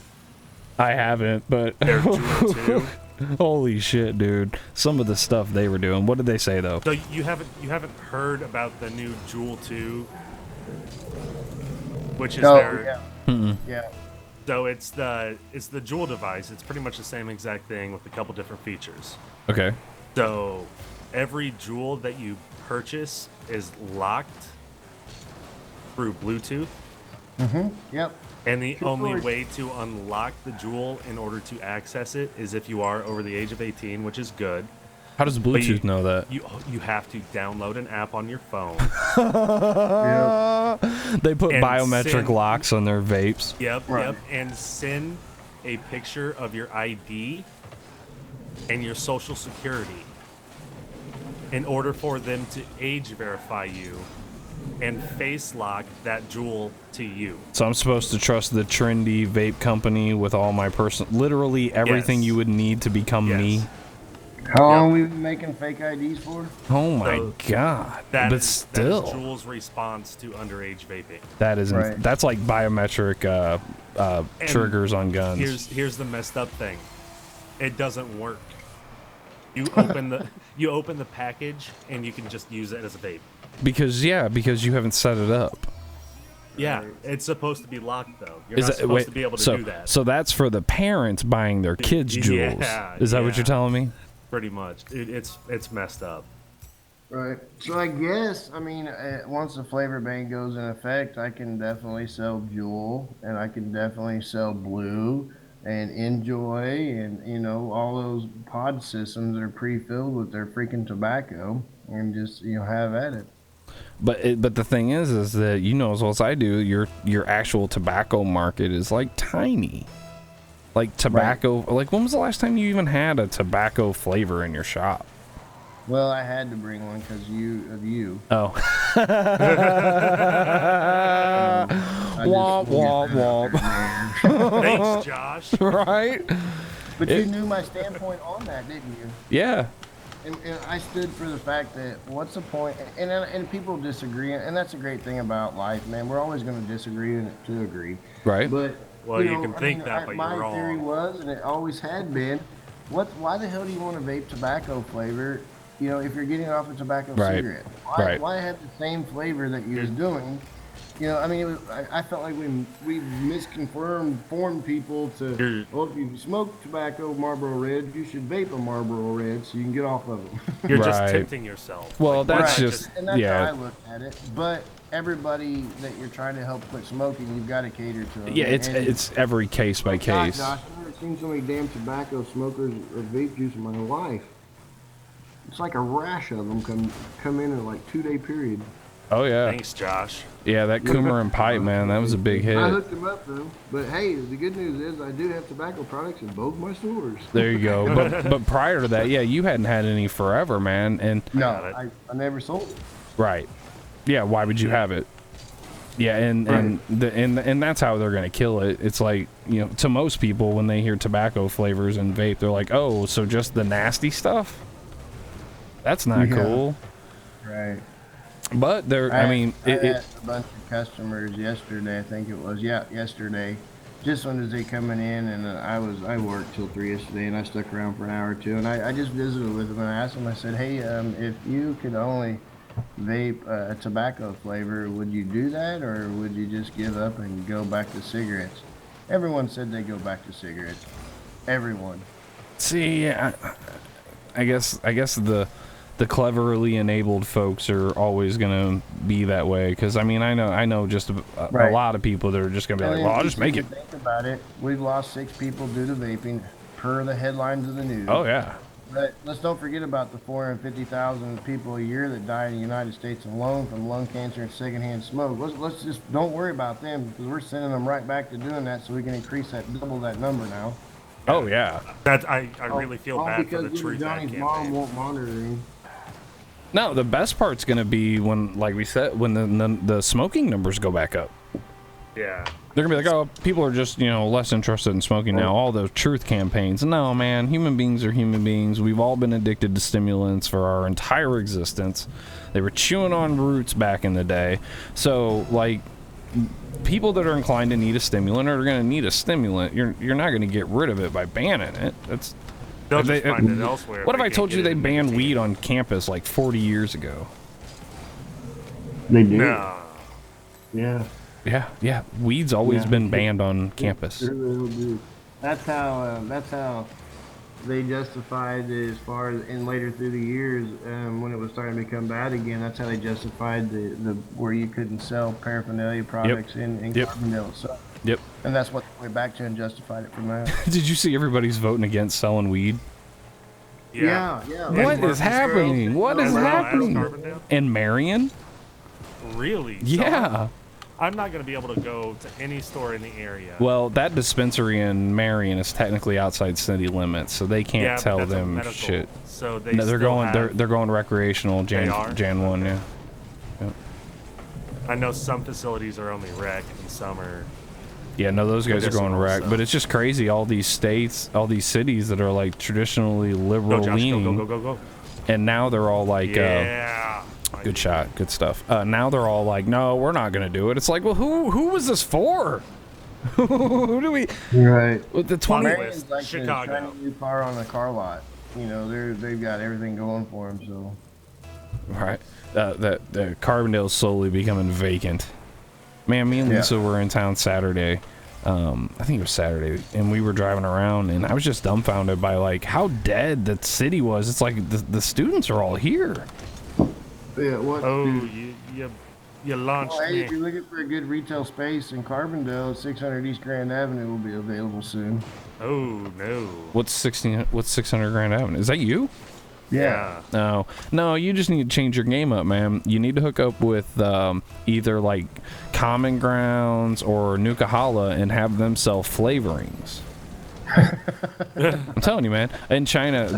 I haven't, but they're Juul 2. Holy shit, dude! Some of the stuff they were doing. What did they say though? So you haven't heard about the new Juul 2, which is their yeah. So it's the Juul device. It's pretty much the same exact thing with a couple different features. Okay. So every Juul that you purchase is locked through Bluetooth. Yep. And the only way to unlock the Juul in order to access it is if you are over the age of 18, which is good. How does Bluetooth know that? You have to download an app on your phone. They put biometric locks on their vapes. Yep. And send a picture of your ID and your social security in order for them to age verify you and face lock that Juul to you. So I'm supposed to trust the trendy vape company with all my literally everything you would need to become me. How long have we been making fake IDs for? Oh my god! But still, that is Juul's response to underage vaping. That is that's like biometric triggers on guns. Here's the messed up thing. It doesn't work. You open the package and you can just use it as a vape. Because you haven't set it up. Yeah, it's supposed to be locked though. You're not supposed to be able to do that. So that's for the parents buying their kids Juuls. Is that what you're telling me? Pretty much. It's messed up. Right. So I guess, I mean, once the flavor ban goes in effect, I can definitely sell Juul, and I can definitely sell Blue and Enjoy, and, you know, all those pod systems that are pre-filled with their freaking tobacco, and just, you know, have at it. But the thing is that, you know as well as I do, your actual tobacco market is like tiny. Like tobacco, like when was the last time you even had a tobacco flavor in your shop? Well, I had to bring one because of you. Oh. Womp, womp, womp. Thanks, Josh. Right? But you knew my standpoint on that, didn't you? Yeah. And I stood for the fact that what's the point? And people disagree, and that's a great thing about life, man. We're always going to disagree to agree. Right. But well, you can think that, but you're wrong. My theory was, and it always had been, why the hell do you want to vape tobacco flavor? You know, if you're getting off a tobacco cigarette, why have the same flavor that you was doing? You know, I mean, I felt like we misconformed people to, well, if you smoke tobacco Marlboro Red, you should vape a Marlboro Red so you can get off of them. You're just tempting yourself. Well, that's and that's how I look at it. But everybody that you're trying to help quit smoking, you've got to cater to them. Yeah, it's every case by case. Gosh, I've never seen so many damn tobacco smokers or vape juice in my life. It's like a rash of them come in a like 2-day period. Oh yeah. Thanks, Josh. Yeah, that Coumarin pipe, man, that was a big hit. I hooked them up though. But hey, the good news is I do have tobacco products in both my stores. There you go. But prior to that, yeah, you hadn't had any forever, man. And no, I never sold it. Right. Yeah, why would you have it? Yeah, and that's how they're gonna kill it. It's like, you know, to most people when they hear tobacco flavors and vape, they're like, oh, so just the nasty stuff? That's not cool. Right. But I asked a bunch of customers yesterday, I think it was, yesterday, just when they coming in, and I worked till 3 yesterday, and I stuck around for an hour or two, and I just visited with them, and I asked them, I said, hey, if you could only vape a tobacco flavor, would you do that, or would you just give up and go back to cigarettes? Everyone said they go back to cigarettes. everyone. See, I guess the cleverly enabled folks are always gonna be that way. Because I mean, I know just a lot of people that are just gonna be like, well, I'll just make it. Think about it. We've lost 6 people due to vaping, per the headlines of the news. Oh yeah. But let's don't forget about the 450,000 people a year that die in the United States alone from lung cancer and secondhand smoke. Let's just don't worry about them, because we're sending them right back to doing that, so we can increase double that number now. Oh yeah. That I really feel bad for the Truth Johnny's campaign. mom won't monitor him. No, the best part's gonna be when, like we said, when the smoking numbers go back up. Yeah. They're gonna be like, oh, people are just, less interested in smoking now. All those truth campaigns. No, man, human beings are human beings. We've all been addicted to stimulants for our entire existence. They were chewing on roots back in the day. So, like, people that are inclined to need a stimulant are gonna need a stimulant. You're not gonna get rid of it by banning it. They'll just find it elsewhere. What if I told you they banned weed on campus like 40 years ago? They do. No. Yeah. Yeah. Weed's always been banned on campus. That's how they justified it, as far as in later through the years, when it was starting to become bad again. That's how they justified the where you couldn't sell paraphernalia products in Carbondale. So. Yep. And that's what they went back to and justified it from that. Did you see everybody's voting against selling weed? Yeah. What is happening? What is happening? In Marion? Really? Yeah. I'm not going to be able to go to any store in the area. Well, that dispensary in Marion is technically outside city limits, so they can't tell them shit. So they're going recreational Jan 1, yeah. I know some facilities are only rec and some are. Yeah, no, those guys are going rec, but it's just crazy. All these states, all these cities that are like traditionally liberal leaning, go. And now they're all like, good shot, good stuff. Now they're all like, no, we're not gonna do it. It's like, well, who was this for? Who do we? Right. With the 20 like Chicago. A new car on a car lot. They've got everything going for them. So. Right. That Carbondale's slowly becoming vacant. Man, me and Lisa were in town Saturday. I think it was Saturday, and we were driving around, and I was just dumbfounded by like how dead the city was. It's like the students are all here. Yeah. What? Oh, you launched me. If you're looking for a good retail space in Carbondale, 600 East Grand Avenue will be available soon. Oh no. What's 600 Grand Avenue? Is that you? Yeah. No, you just need to change your game up, man. You need to hook up with either like Common Grounds or Nuka-Hala and have them sell flavorings. I'm telling you, man. In China,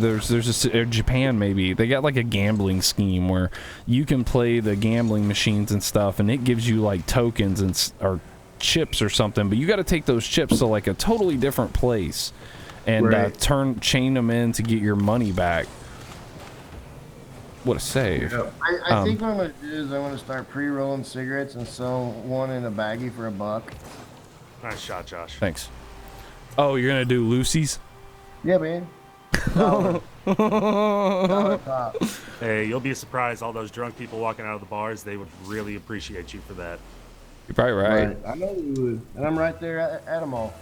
Japan maybe, they got like a gambling scheme where you can play the gambling machines and stuff, and it gives you like tokens or chips or something, but you got to take those chips to like a totally different place and chain them in to get your money back. What a save. I think what I'm going to do is I'm going to start pre-rolling cigarettes and sell one in a baggie for $1. Nice shot, Josh. Thanks. Oh, you're going to do Lucy's? Yeah, man. Hey, you'll be surprised. All those drunk people walking out of the bars, they would really appreciate you for that. You're probably right. I know you would. And I'm right there at them all.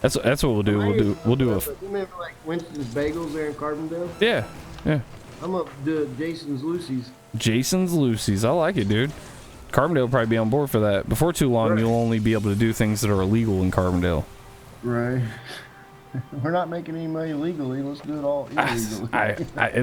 That's what we'll do. We'll do a... You remember like Winston's Bagels there in Carbondale? Yeah. I'm up to Jason's Lucy's. Jason's Lucy's. I like it, dude. Carbondale will probably be on board for that. Before too long, you'll only be able to do things that are illegal in Carbondale. Right. We're not making any money legally. Let's do it all illegally.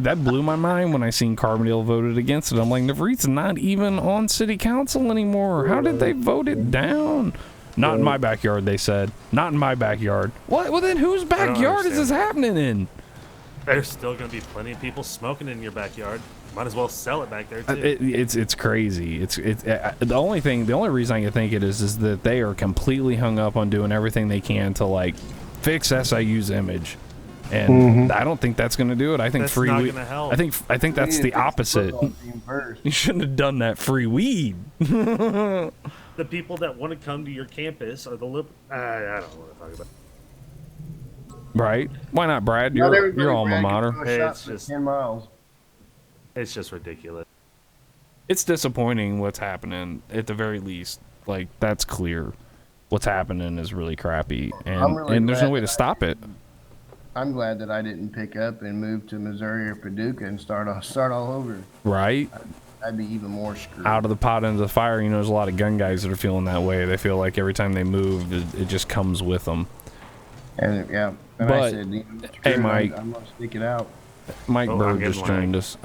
That blew my mind when I seen Carbondale voted against it. I'm like, Navreet's not even on city council anymore. How did they vote it down? Not in my backyard, they said. Not in my backyard. What? Well, then whose backyard is this happening in? There's still going to be plenty of people smoking in your backyard. Might as well sell it back there too. It's crazy. The only reason I can think it is that they are completely hung up on doing everything they can to like fix SIU's image, and I don't think that's going to do it. I think free weed. I think that's the opposite. You shouldn't have done that. Free weed. The people that want to come to your campus are the I don't want to talk about. Right? Why not, Brad? Your alma mater. It's just 10 miles. It's just ridiculous. It's disappointing what's happening. At the very least, like that's clear. What's happening is really crappy, and there's no way to stop it. I'm glad that I didn't pick up and move to Missouri or Paducah and start all over. Right. I'd be even more screwed. Out of the pot into the fire. You know, there's a lot of gun guys that are feeling that way. They feel like every time they move, it just comes with them. And yeah, and but I said, hey, Mike, I'm gonna stick it out. Mike Bird just joined us.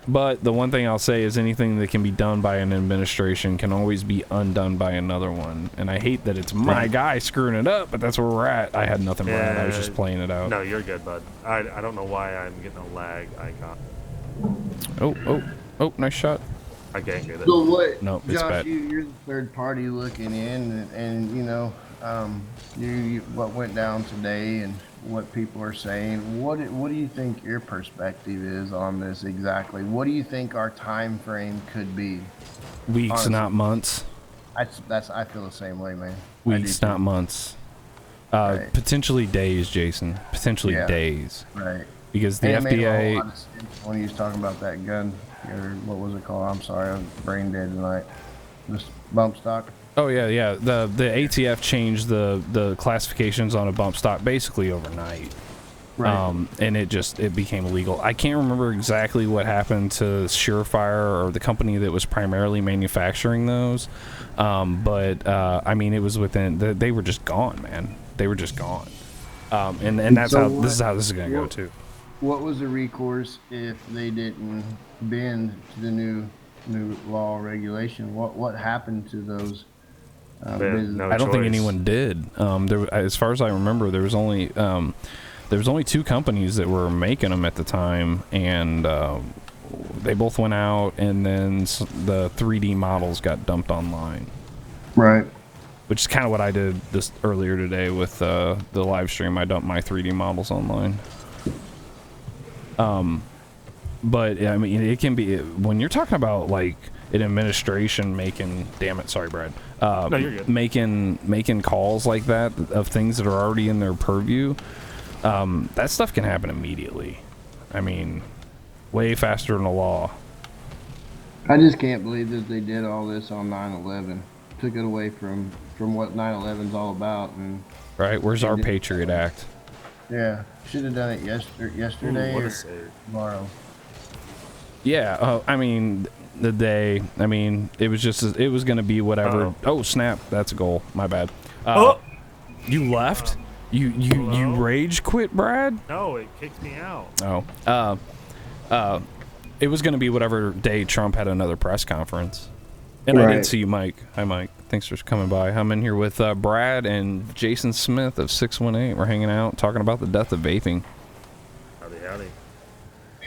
But the one thing I'll say is anything that can be done by an administration can always be undone by another one. And I hate that it's my guy screwing it up, but that's where we're at. I had nothing wrong. I was just playing it out. No, you're good, bud. I don't know why I'm getting a lag icon. Oh, nice shot. I can't get it. So what? No, it's Josh, bad. You're the third party looking in, and you know, you what went down today and what people are saying. What do you think your perspective is on this exactly? What do you think our time frame could be? Weeks, honestly? not months. I feel the same way, man. Weeks, not months. Right. Potentially days, Jason. Potentially days. Right. Because the and FDA. It made a lot of sense when he was talking about that gun, or what was it called? I'm sorry, I'm brain dead tonight. This bump stock. Oh yeah. The ATF changed the classifications on a bump stock basically overnight. Right. And it became illegal. I can't remember exactly what happened to Surefire or the company that was primarily manufacturing those. But I mean, it was within. They were just gone, man. They were just gone. And that's so this is how this is gonna go too. What was the recourse if they didn't bend to the new law or regulation? What happened to those? I don't think anyone did. As far as I remember, there was only two companies that were making them at the time, and they both went out, and then the 3D models got dumped online. Right. Which is kind of what I did this earlier today with the live stream. I dumped my 3D models online. But I mean, it can be when you're talking about like an administration making. Damn it, sorry, Brad. No, you're good. Making calls like that of things that are already in their purview. That stuff can happen immediately. I mean, way faster than the law. I just can't believe that they did all this on 9/11. Took it away from what 9/11's all about. And right, where's our Patriot Act? Yeah, should have done it yesterday or tomorrow. Yeah, I mean, the day. I mean, it was going to be whatever. Oh snap! That's a goal. My bad. You left. You rage quit, Brad? No, it kicked me out. Oh. It was going to be whatever day Trump had another press conference. And I did see you, Mike. Hi, Mike. Thanks for coming by. I'm in here with Brad and Jason Smith of 618. We're hanging out, talking about the death of vaping. Howdy.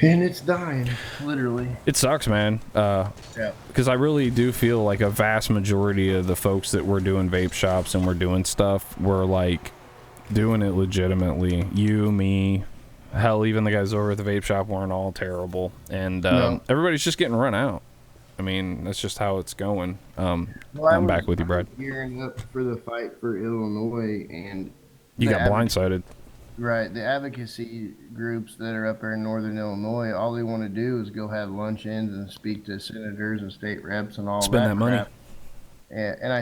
And it's dying, literally. It sucks, man. Because I really do feel like a vast majority of the folks that were doing vape shops and were doing stuff were like doing it legitimately. You, me, hell, even the guys over at the vape shop weren't all terrible. And everybody's just getting run out. I mean, that's just how it's going. I'm back with you, Brad. Gearing up for the fight for Illinois, and you got blindsided. Right, the advocacy groups that are up there in northern Illinois, all they want to do is go have luncheons and speak to senators and state reps and all spend that money. Crap. And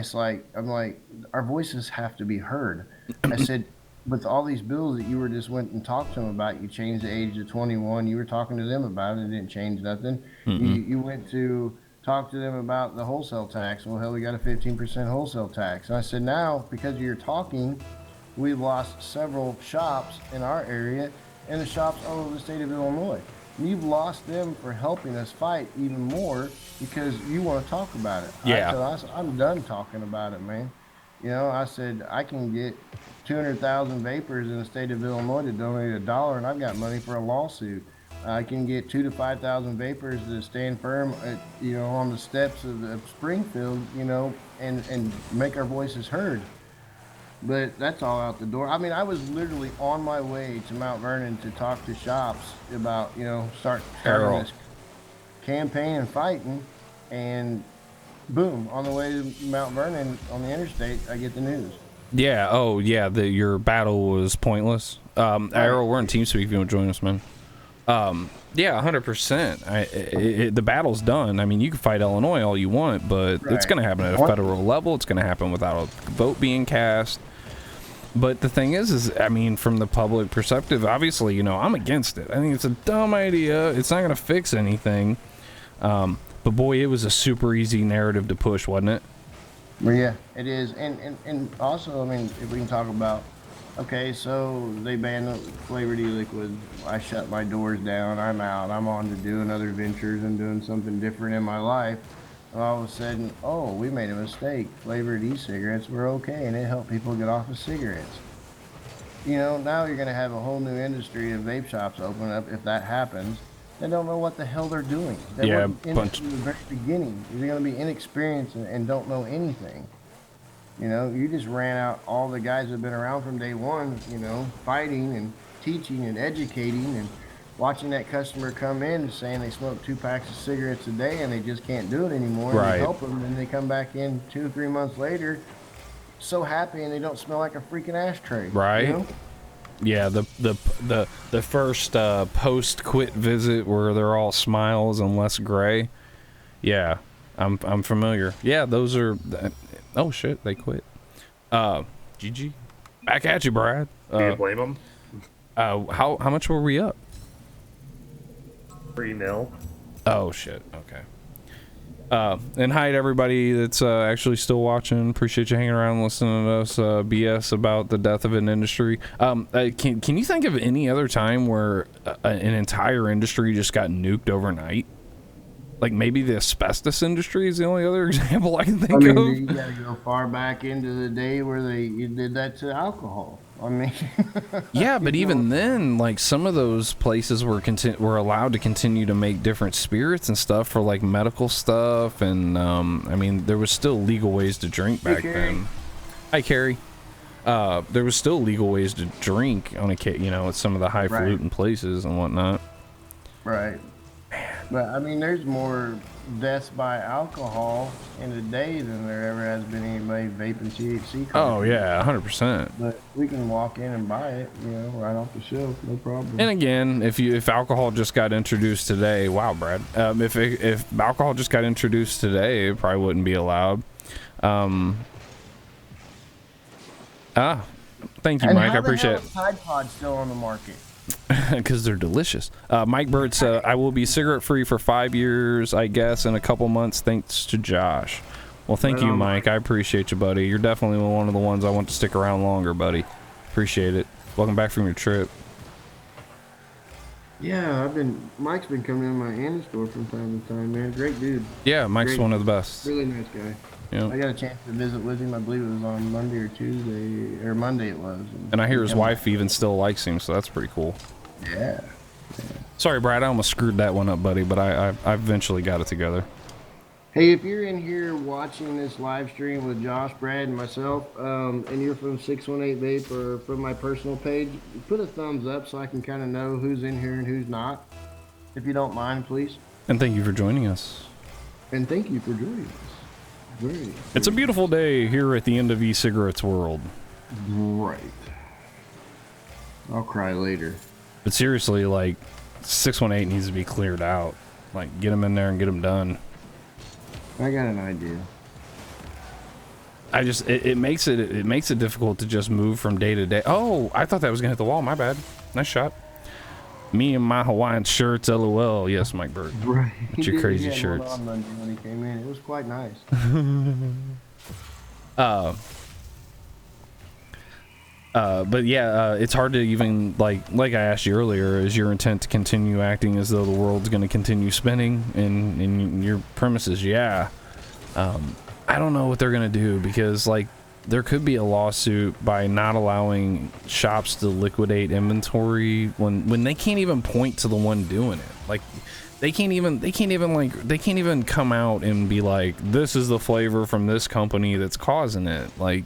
I'm like, our voices have to be heard. I said, with all these bills that you were just went and talked to them about, you changed the age to 21. You were talking to them about it. It didn't change nothing. You went to talk to them about the wholesale tax. Well, hell, we got a 15% wholesale tax. And I said, now, because of your talking, we've lost several shops in our area and the shops all over the state of Illinois. You've lost them for helping us fight even more because you want to talk about it. Yeah. I'm done talking about it, man. You know, I said, I can get 200,000 vapors in the state of Illinois to donate $1, and I've got money for a lawsuit. I can get 2,000 to 5,000 vapors to stand firm, on the steps of Springfield, and make our voices heard. But that's all out the door. I mean, I was literally on my way to Mount Vernon to talk to shops about, starting this campaign and fighting, and boom, on the way to Mount Vernon on the interstate, I get the news. Yeah. Oh, yeah. Your battle was pointless. Arrow, we're in TeamSpeak if you want to join us, man. Yeah, 100%. The battle's done. I mean, you can fight Illinois all you want, but it's going to happen at a federal level. It's going to happen without a vote being cast. But the thing is I mean, from the public perspective, obviously, you know, I'm against it. I think it's a dumb idea. It's not going to fix anything. But boy, it was a super easy narrative to push, wasn't it? Well, yeah, it is. And also, I mean, if we can talk about, okay, so they banned the flavored e-liquid. I shut my doors down. I'm out. I'm on to doing other ventures and doing something different in my life. And all of a sudden, oh, we made a mistake. Flavored e-cigarettes were okay, and it helped people get off of cigarettes. You know, now you're going to have a whole new industry of vape shops open up if that happens. They don't know what the hell they're doing. They weren't in it from the very beginning. They're going to be inexperienced and don't know anything. You know, you just ran out all the guys that have been around from day one, you know, fighting and teaching and educating and watching that customer come in and saying they smoke 2 packs of cigarettes a day and they just can't do it anymore. Right. And you help them, and they come back in 2 or 3 months later so happy and they don't smell like a freaking ashtray. Right. You know? Yeah, the first post quit visit where they're all smiles and less gray. Yeah, I'm familiar. Yeah, those are. Oh shit, they quit. GG. Back at you, Brad. Do you blame them? How much were we up? 3-0. Oh shit. Okay. And hi to everybody that's actually still watching. Appreciate you hanging around listening to us BS about the death of an industry. Can you think of any other time where an entire industry just got nuked overnight? Like maybe the asbestos industry is the only other example I can think of. You gotta go far back into the day where you did that to alcohol. I mean, yeah, but even then, like some of those places were allowed to continue to make different spirits and stuff for like medical stuff, and I mean, there was still legal ways to drink back then. Hi, Carrie. There was still legal ways to drink on at some of the highfalutin places and whatnot. Right. But I mean, there's more deaths by alcohol in a day than there ever has been anybody vaping THC. Oh yeah, 100%. But we can walk in and buy it, you know, right off the shelf, no problem. And again, if alcohol just got introduced today, wow, Brad. If alcohol just got introduced today, it probably wouldn't be allowed. Thank you, Mike. I appreciate it. Tide Pod's still on the market. Because they're delicious. Mike Bird said, I will be cigarette free for 5 years, I guess, in a couple months, thanks to Josh. Well, thank you, Mike. I appreciate you, buddy. You're definitely one of the ones I want to stick around longer, buddy. Appreciate it. Welcome back from your trip. Yeah, Mike's been coming in my Anna store from time to time, man. Great dude. Yeah, Mike's one of the best. Really nice guy. Yep. I got a chance to visit with him. I believe it was on Monday or Tuesday, or Monday it was. And I hear his wife even still likes him, so that's pretty cool. Yeah. Sorry, Brad, I almost screwed that one up, buddy, but I eventually got it together. Hey, if you're in here watching this live stream with Josh, Brad, and myself, and you're from 618 Vape or from my personal page, put a thumbs up so I can kind of know who's in here and who's not, if you don't mind, please. And thank you for joining us. And thank you for joining us. It's a beautiful day here at the end of e-cigarettes world. Right. I'll cry later. But seriously, like, 618 needs to be cleared out. Like, get them in there and get them done. I got an idea. It makes it difficult to just move from day to day. Oh, I thought that was gonna hit the wall. My bad. Nice shot. Me and my Hawaiian shirts, LOL. Yes, Mike Bird. Right. With your crazy shirts. On Monday when he came in, it was quite nice. But yeah, it's hard to even like I asked you earlier. Is your intent to continue acting as though the world's going to continue spinning in your premises? Yeah. I don't know what they're going to do because like there could be a lawsuit by not allowing shops to liquidate inventory when they can't even point to the one doing it. Like they can't even come out and be like, this is the flavor from this company that's causing it. Like,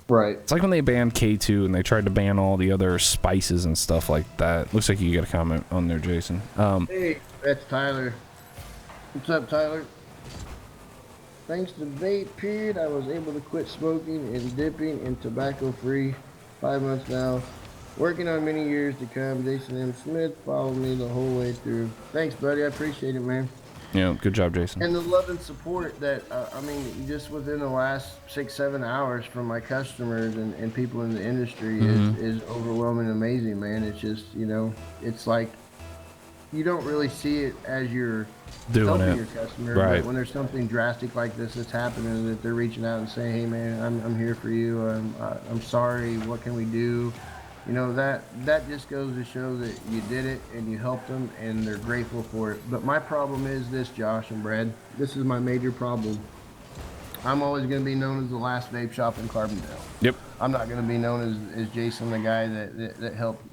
right. It's like when they banned K2 and they tried to ban all the other spices and stuff like that. Looks like you got a comment on there, Jason. Hey, that's Tyler. What's up, Tyler? Thanks to vape period, I was able to quit smoking and dipping in tobacco-free 5 months now. Working on many years to come. Jason M. Smith followed me the whole way through. Thanks, buddy. I appreciate it, man. Yeah, good job, Jason. And the love and support that, I mean, just within the last 6-7 hours from my customers and people in the industry is overwhelming and amazing, man. It's just, it's like you don't really see it as you're helping your customer, right? But when there's something drastic like this that's happening, that they're reaching out and saying, "Hey, man, I'm here for you. I'm sorry. What can we do?" That just goes to show that you did it and you helped them and they're grateful for it. But my problem is this, Josh and Brad. This is my major problem. I'm always going to be known as the last vape shop in Carbondale. Yep. I'm not going to be known as Jason, the guy that helped,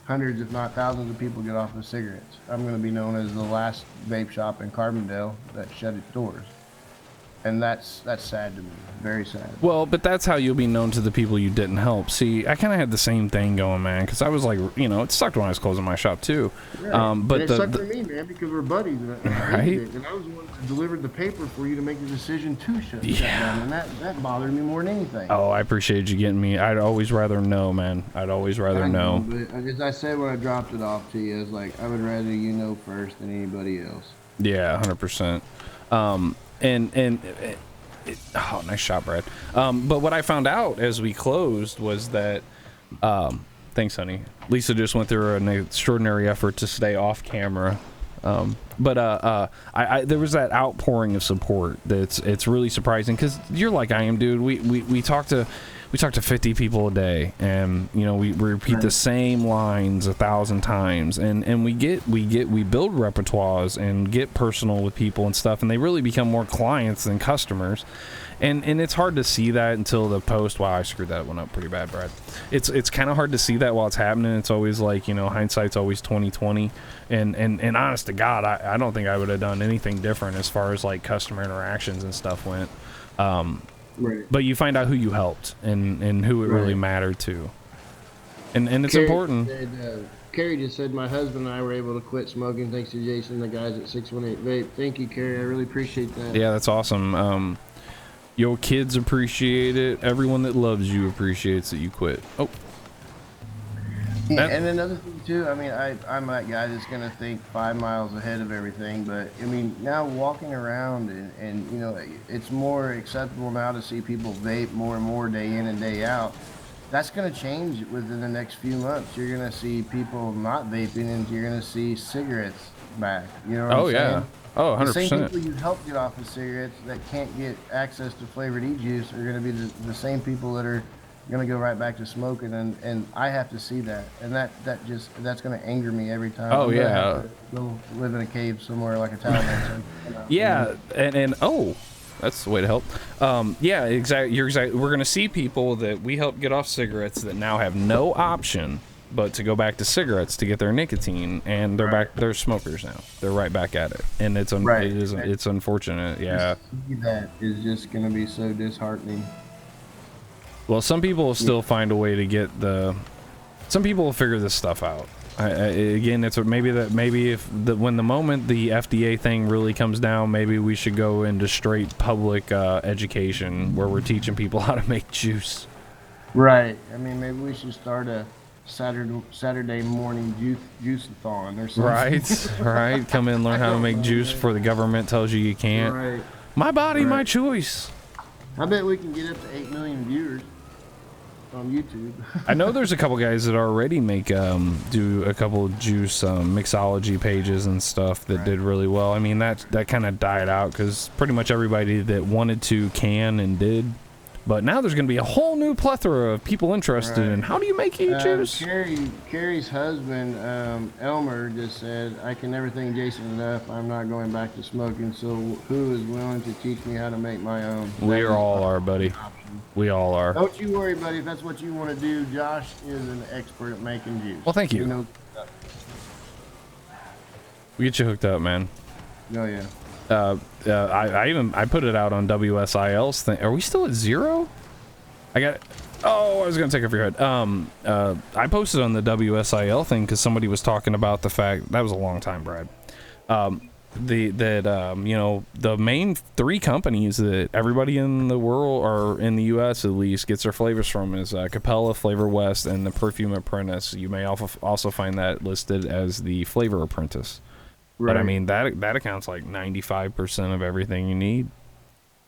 hundreds, if not thousands of people get off of cigarettes. I'm going to be known as the last vape shop in Carbondale that shut its doors. And that's sad to me. Very sad. Well, but that's how you'll be known to the people you didn't help. See, I kind of had the same thing going, man, because I was like, it sucked when I was closing my shop too. Right. But it sucked for me, man, because we're buddies. And I hated it. And I was the one that delivered the paper for you to make the decision to shut down. And that bothered me more than anything. Oh, I appreciate you getting me. I'd always rather know, man. I'd always rather know. But as I said when I dropped it off to you, I was like, I would rather you know first than anybody else. Yeah, 100%. Oh, nice shot, Brad. But what I found out as we closed was that, thanks, honey. Lisa just went through an extraordinary effort to stay off camera. But there was that outpouring of support. It's really surprising because you're like I am, dude. We talk to 50 people a day, and we repeat the same lines 1,000 times, and we build repertoires and get personal with people and stuff, and they really become more clients than customers, and it's hard to see that until the post. Wow, I screwed that one up pretty bad, Brad. It's kind of hard to see that while it's happening. It's always like hindsight's always 20/20, and honest to God, I don't think I would have done anything different as far as like customer interactions and stuff went. Right. But you find out who you helped and who it really mattered to, and it's Carrie important. Carrie just said my husband and I were able to quit smoking thanks to Jason, the guys at 618 Vape. Thank you, Carrie. I really appreciate that. Yeah, that's awesome. Your kids appreciate it. Everyone that loves you appreciates that you quit. Oh. Yeah, and another thing too, I mean, I'm that guy that's gonna think 5 miles ahead of everything, but I mean, now walking around and it's more acceptable now to see people vape more and more day in and day out. That's gonna change within the next few months. You're gonna see people not vaping, and you're gonna see cigarettes back. You know what I'm saying? Oh, 100%. The same people you help get off of cigarettes that can't get access to flavored e-juice are gonna be the same people that are gonna go right back to smoking, and I have to see that, and that's gonna anger me every time. Oh, yeah. Go live in a cave somewhere like a Taliban. Yeah, and that's the way to help. Yeah, exactly. You're exactly. We're gonna see people that we helped get off cigarettes that now have no option but to go back to cigarettes to get their nicotine, and they're back. They're smokers now. They're right back at it, and it's unfortunate. Yeah, that is just gonna be so disheartening. Well, some people will still find a way to get some people will figure this stuff out. Again, it's maybe if when the moment the FDA thing really comes down, maybe we should go into straight public education where we're teaching people how to make juice. Right. I mean, maybe we should start a Saturday morning juice-a-thon or something. Right. Come in, learn how to make juice before the government tells you can't. Right. My body, my choice. I bet we can get up to 8 million viewers on YouTube. I know there's a couple guys that already do a couple juice mixology pages and stuff that did really well. I mean, that kind of died out because pretty much everybody that wanted to can and did. But now there's going to be a whole new plethora of people interested in how do you make e-juice. Carrie's husband, Elmer, just said, I can never thank Jason enough. I'm not going back to smoking, so who is willing to teach me how to make my own? We all are, buddy. We all are. Don't you worry, buddy. If that's what you want to do, Josh is an expert at making juice. Well, thank you. We get you hooked up, man. Oh, yeah. I put it out on WSIL's thing. Are we still at 0? I was gonna take it off your head. I posted on the WSIL thing because somebody was talking about the fact that was a long time, Brad. The main 3 companies that everybody in the world, or in the U.S. at least, gets their flavors from is Capella, Flavor West, and the Perfume Apprentice. You may also find that listed as the Flavor Apprentice. But I mean, that accounts like 95% of everything you need.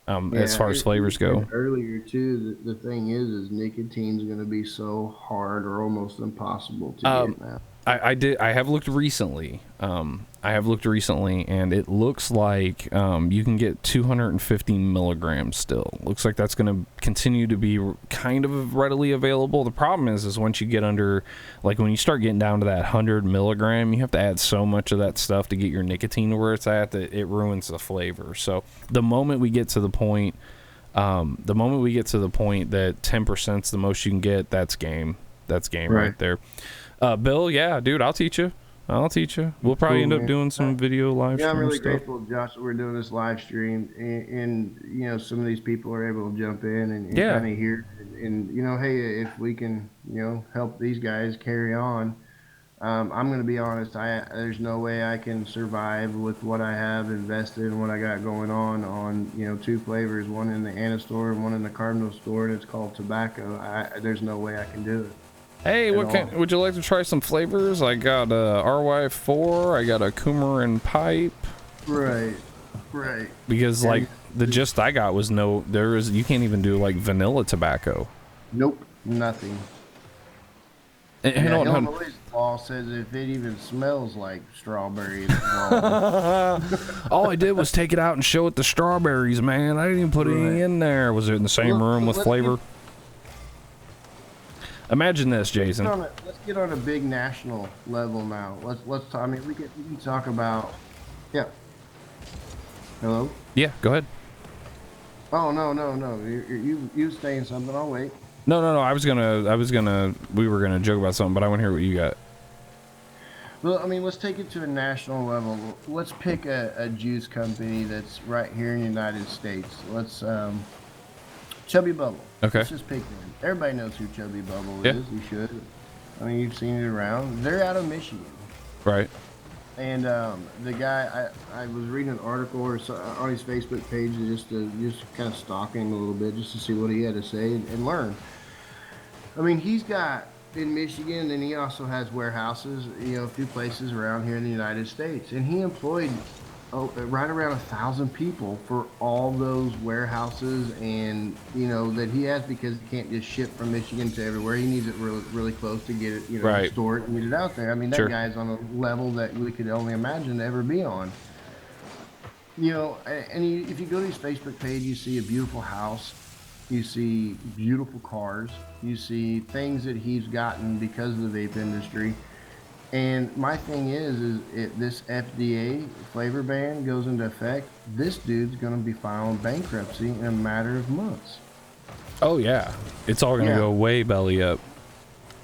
As far as flavors go. Earlier too, the thing is nicotine's going to be so hard or almost impossible to get now. I have looked recently. And it looks like you can get 250 milligrams still. Looks like that's going to continue to be kind of readily available. The problem is once you get under, like when you start getting down to that 100 milligram, you have to add so much of that stuff to get your nicotine to where it's at that it ruins the flavor. So the moment we get to the point, that 10% is the most you can get, that's game. That's game right there. Bill, yeah, dude, I'll teach you. We'll probably end up doing some video live stream. I'm really stuff. grateful, Josh, that we're doing this live stream, and you know, some of these people are able to jump in and kind of hear, and you know, hey, if we can, you know, help these guys carry on. I'm going to be honest. There's no way I can survive with what I have invested and what I got going on, you know, 2 flavors, one in the Anna store and one in the Cardinal store, and it's called tobacco. There's no way I can do it. Hey, would you like to try some flavors? I got a RY4, I got a Coumarin pipe. Right. Because like the gist I got was you can't even do like vanilla tobacco. Nope, nothing. Illinois law says if it even smells like strawberry, it's wrong. All I did was take it out and show it the strawberries, man. I didn't even put any in there. Was it in the same room with flavor? Imagine this, Jason. Let's get on a big national level now. Let's talk. I mean, we can talk about. Yeah. Hello. Yeah, go ahead. Oh no! You saying something? I'll wait. No. We were gonna joke about something, but I want to hear what you got. Well, I mean, let's take it to a national level. Let's pick a juice company that's right here in the United States. Let's Chubby Bubble. Okay. Let's just pick one. Everybody knows who Chubby Bubble is. You should. I mean, you've seen it around. They're out of Michigan. Right. And the guy, I was reading an article on his Facebook page just kind of stalking a little bit just to see what he had to say and learn. I mean, he's got in Michigan, and he also has warehouses, you know, a few places around here in the United States. And he employed right around 1,000 people for all those warehouses, and you know that he has, because he can't just ship from Michigan to everywhere. He needs it really, really close to get it, you know, store it and get it out there. I mean, that guy's on a level that we could only imagine to ever be on. You know, and if you go to his Facebook page, you see a beautiful house, you see beautiful cars, you see things that he's gotten because of the vape industry. And my thing is if this FDA flavor ban goes into effect, this dude's going to be filing bankruptcy in a matter of months. Oh yeah, it's all going to go way belly up.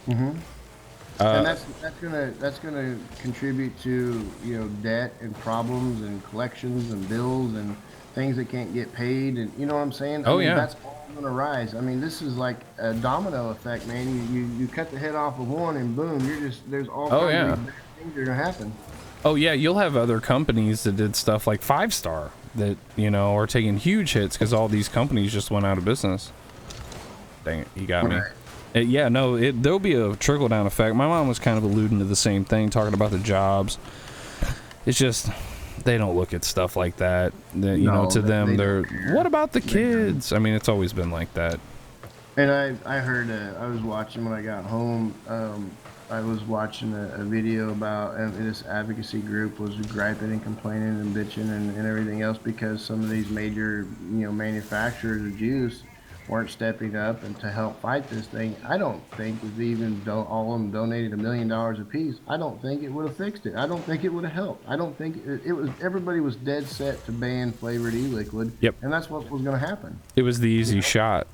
And that's gonna contribute to, you know, debt and problems and collections and bills and things that can't get paid, and you know what I'm saying? I mean, that's all gonna rise. I mean, this is like a domino effect, man. You cut the head off of one and boom, there's all kinds of things that are gonna happen. Oh yeah, you'll have other companies that did stuff like 5 Star that, you know, are taking huge hits because all these companies just went out of business. Dang it, you got me. There'll be a trickle down effect. My mom was kind of alluding to the same thing, talking about the jobs. It's just they don't look at stuff like that. You know, to them, they're, what about the kids? I mean, it's always been like that. And I heard, I was watching when I got home, I was watching a video about this advocacy group was griping and complaining and bitching and everything else because some of these major, you know, manufacturers of juice weren't stepping up and to help fight this thing. I don't think if even all of them donated $1 million a piece, I don't think it would have fixed it. I don't think it would have helped. I don't think it was. Everybody was dead set to ban flavored e-liquid. Yep. And that's what was going to happen. It was the easy shot.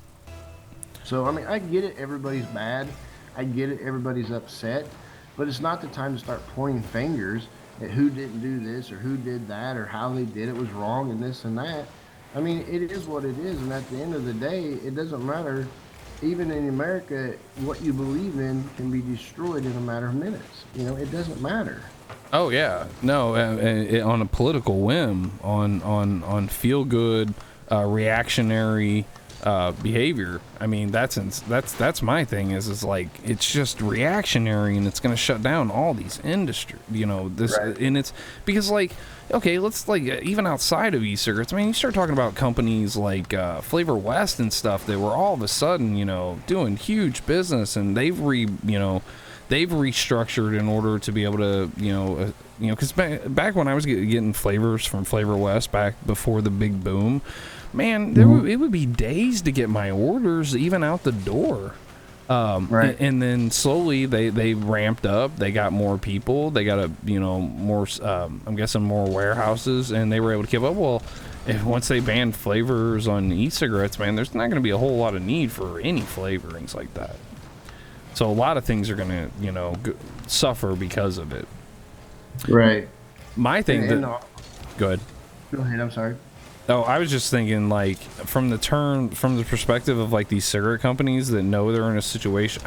So I mean, I get it. Everybody's mad. I get it. Everybody's upset. But it's not the time to start pointing fingers at who didn't do this or who did that or how they did it was wrong and this and that. I mean, it is what it is, and at the end of the day, it doesn't matter. Even in America, what you believe in can be destroyed in a matter of minutes. You know, it doesn't matter. Oh yeah, no, on a political whim, on feel good, reactionary behavior. I mean, that's my thing is like it's just reactionary, and it's going to shut down all these industries. You know, this right. And it's because like, okay, let's like even outside of e-cigarettes. I mean, you start talking about companies like Flavor West and stuff that were all of a sudden, you know, doing huge business, and they've restructured in order to be able to, because back when I was getting flavors from Flavor West back before the big boom, man, it would be days to get my orders even out the door. Right. And then slowly they ramped up. They got more people. They got more. I'm guessing more warehouses, and they were able to keep up. Well, once they banned flavors on e-cigarettes, man, there's not going to be a whole lot of need for any flavorings like that. So a lot of things are going to, suffer because of it. Right. My thing. Go ahead. Go ahead. I'm sorry. Oh, I was just thinking, like, from the perspective of like these cigarette companies that know they're in a situation.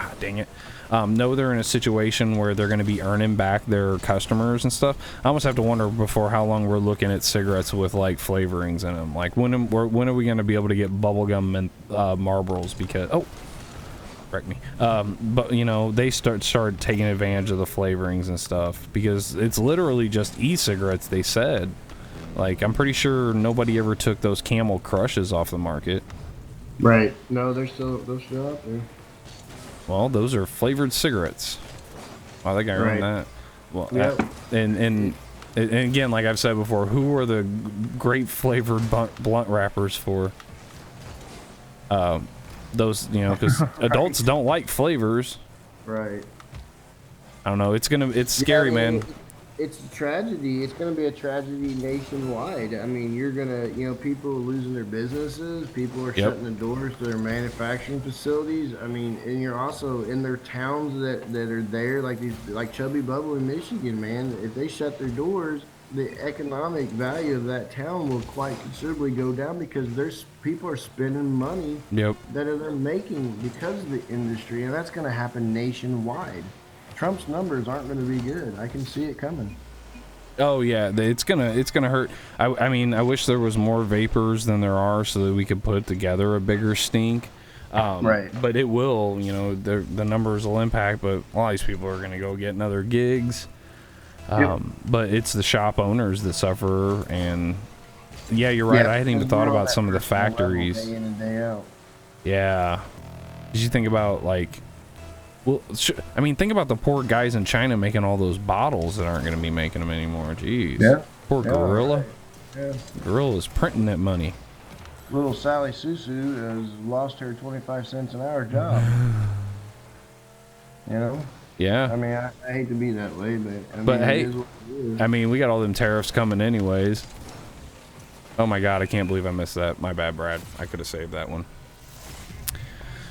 Know they're in a situation where they're going to be earning back their customers and stuff. I almost have to wonder before how long we're looking at cigarettes with like flavorings in them. Like when are we going to be able to get bubblegum and Marlboros? Because correct me. But they started taking advantage of the flavorings and stuff because it's literally just e-cigarettes. They said. Like, I'm pretty sure nobody ever took those Camel Crushes off the market. Right. No, they're still out there. Well, those are flavored cigarettes. I think I earned that. Well, yep. And again, like I've said before, who are the great flavored blunt wrappers for? Those, because right. Adults don't like flavors. Right. I don't know. It's scary, man. It's a tragedy. It's going to be a tragedy nationwide. I mean, you're going to, people are losing their businesses. People are shutting the doors to their manufacturing facilities. I mean, and you're also in their towns that are there, like Chubby Bubble in Michigan, man. If they shut their doors, the economic value of that town will quite considerably go down because people are spending money that they're making because of the industry, and that's going to happen nationwide. Trump's numbers aren't going to be good. I can see it coming. Oh yeah, it's gonna hurt. I mean, I wish there was more vapors than there are, so that we could put together a bigger stink. Right. But it will. The numbers will impact. But a lot of these people are gonna go get other gigs. But it's the shop owners that suffer. And yeah, you're right. I hadn't even thought about some of the factories. Day in and day out. Yeah. Did you think about like? Well, think about the poor guys in China making all those bottles that aren't going to be making them anymore. Jeez. Yeah. Poor Gorilla. Right. Yeah. Gorilla's printing that money. Little Sally Susu has lost her 25 cents an hour job. Yeah. I mean, I hate to be that way, but hey, it is what it is. I mean, we got all them tariffs coming anyways. Oh my God, I can't believe I missed that. My bad, Brad. I could have saved that one.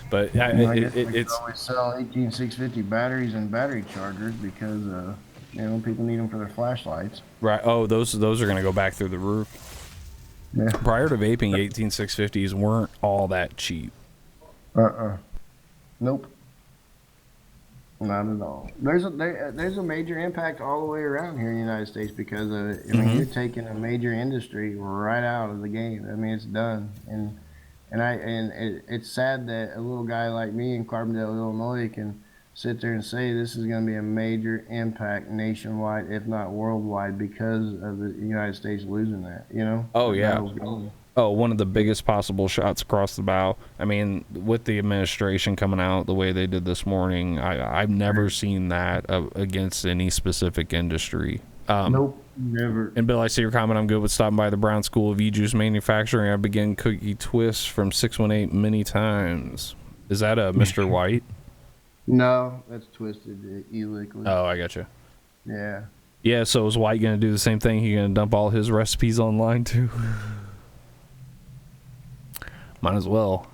But it's always sell 18650 batteries and battery chargers because people need them for their flashlights. Right. Oh, those are going to go back through the roof. Yeah. Prior to vaping, 18650s weren't all that cheap. Nope. Not at all. There's a major impact all the way around here in the United States because of it. I mean, you're taking a major industry right out of the game. I mean, it's done. And it's sad that a little guy like me in Carbondale, Illinois, can sit there and say this is going to be a major impact nationwide, if not worldwide, because of the United States losing that. Oh yeah. One of the biggest possible shots across the bow. I mean, with the administration coming out the way they did this morning, I've never seen that against any specific industry. Nope. Never. And Bill, I see your comment. I'm good with stopping by the Brown School of E-Juice Manufacturing. I begin cookie twists from 618 many times. Is that a Mr. White? No, that's Twisted E-Liquid. Oh, I got you. Yeah. Yeah. So is White going to do the same thing? He going to dump all his recipes online too? Might as well.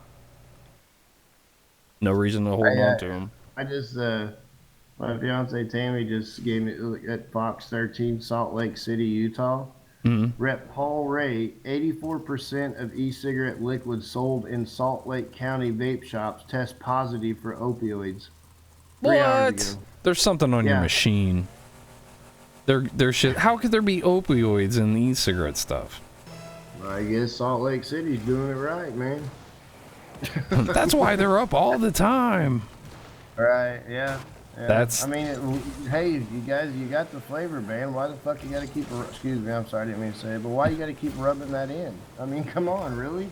No reason to hold on to him. I just my fiance Tammy just gave me at Fox 13, Salt Lake City, Utah. Rep Paul Ray, 84% of e-cigarette liquids sold in Salt Lake County vape shops test positive for opioids. What? There's something on your machine. There should. How could there be opioids in the e-cigarette stuff? I guess Salt Lake City's doing it right, man. That's why they're up all the time. Right, yeah. That's. I mean, hey, you guys, you got the flavor, man. Why the fuck you got to keep? Excuse me, I'm sorry, I didn't mean to say it, but why you got to keep rubbing that in? I mean, come on, really?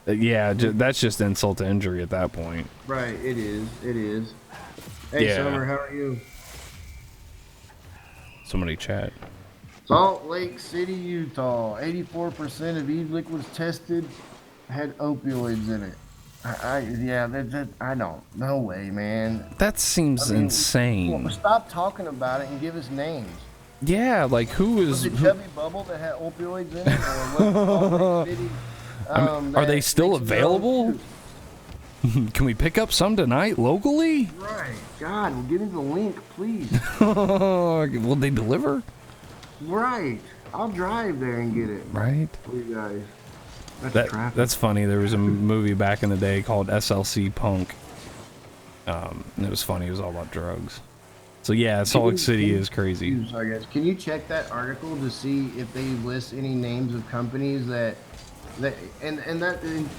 Yeah, that's just insult to injury at that point. Right, it is. It is. Hey, Summer, how are you? Somebody chat. Salt Lake City, Utah. 84% of e-liquids tested had opioids in it. I don't. No way, man. That seems insane. Well, stop talking about it and give us names. Yeah, like who is? Was it Chubby Bubble that had opioids in it, or was it City? Are they still available? Can we pick up some tonight locally? Right. God, well, give me the link, please. Will they deliver? Right. I'll drive there and get it. Right. For you guys. That's funny. There was a movie back in the day called SLC Punk. And it was funny. It was all about drugs. So yeah, Salt Lake City is crazy. I guess. Can you check that article to see if they list any names of companies that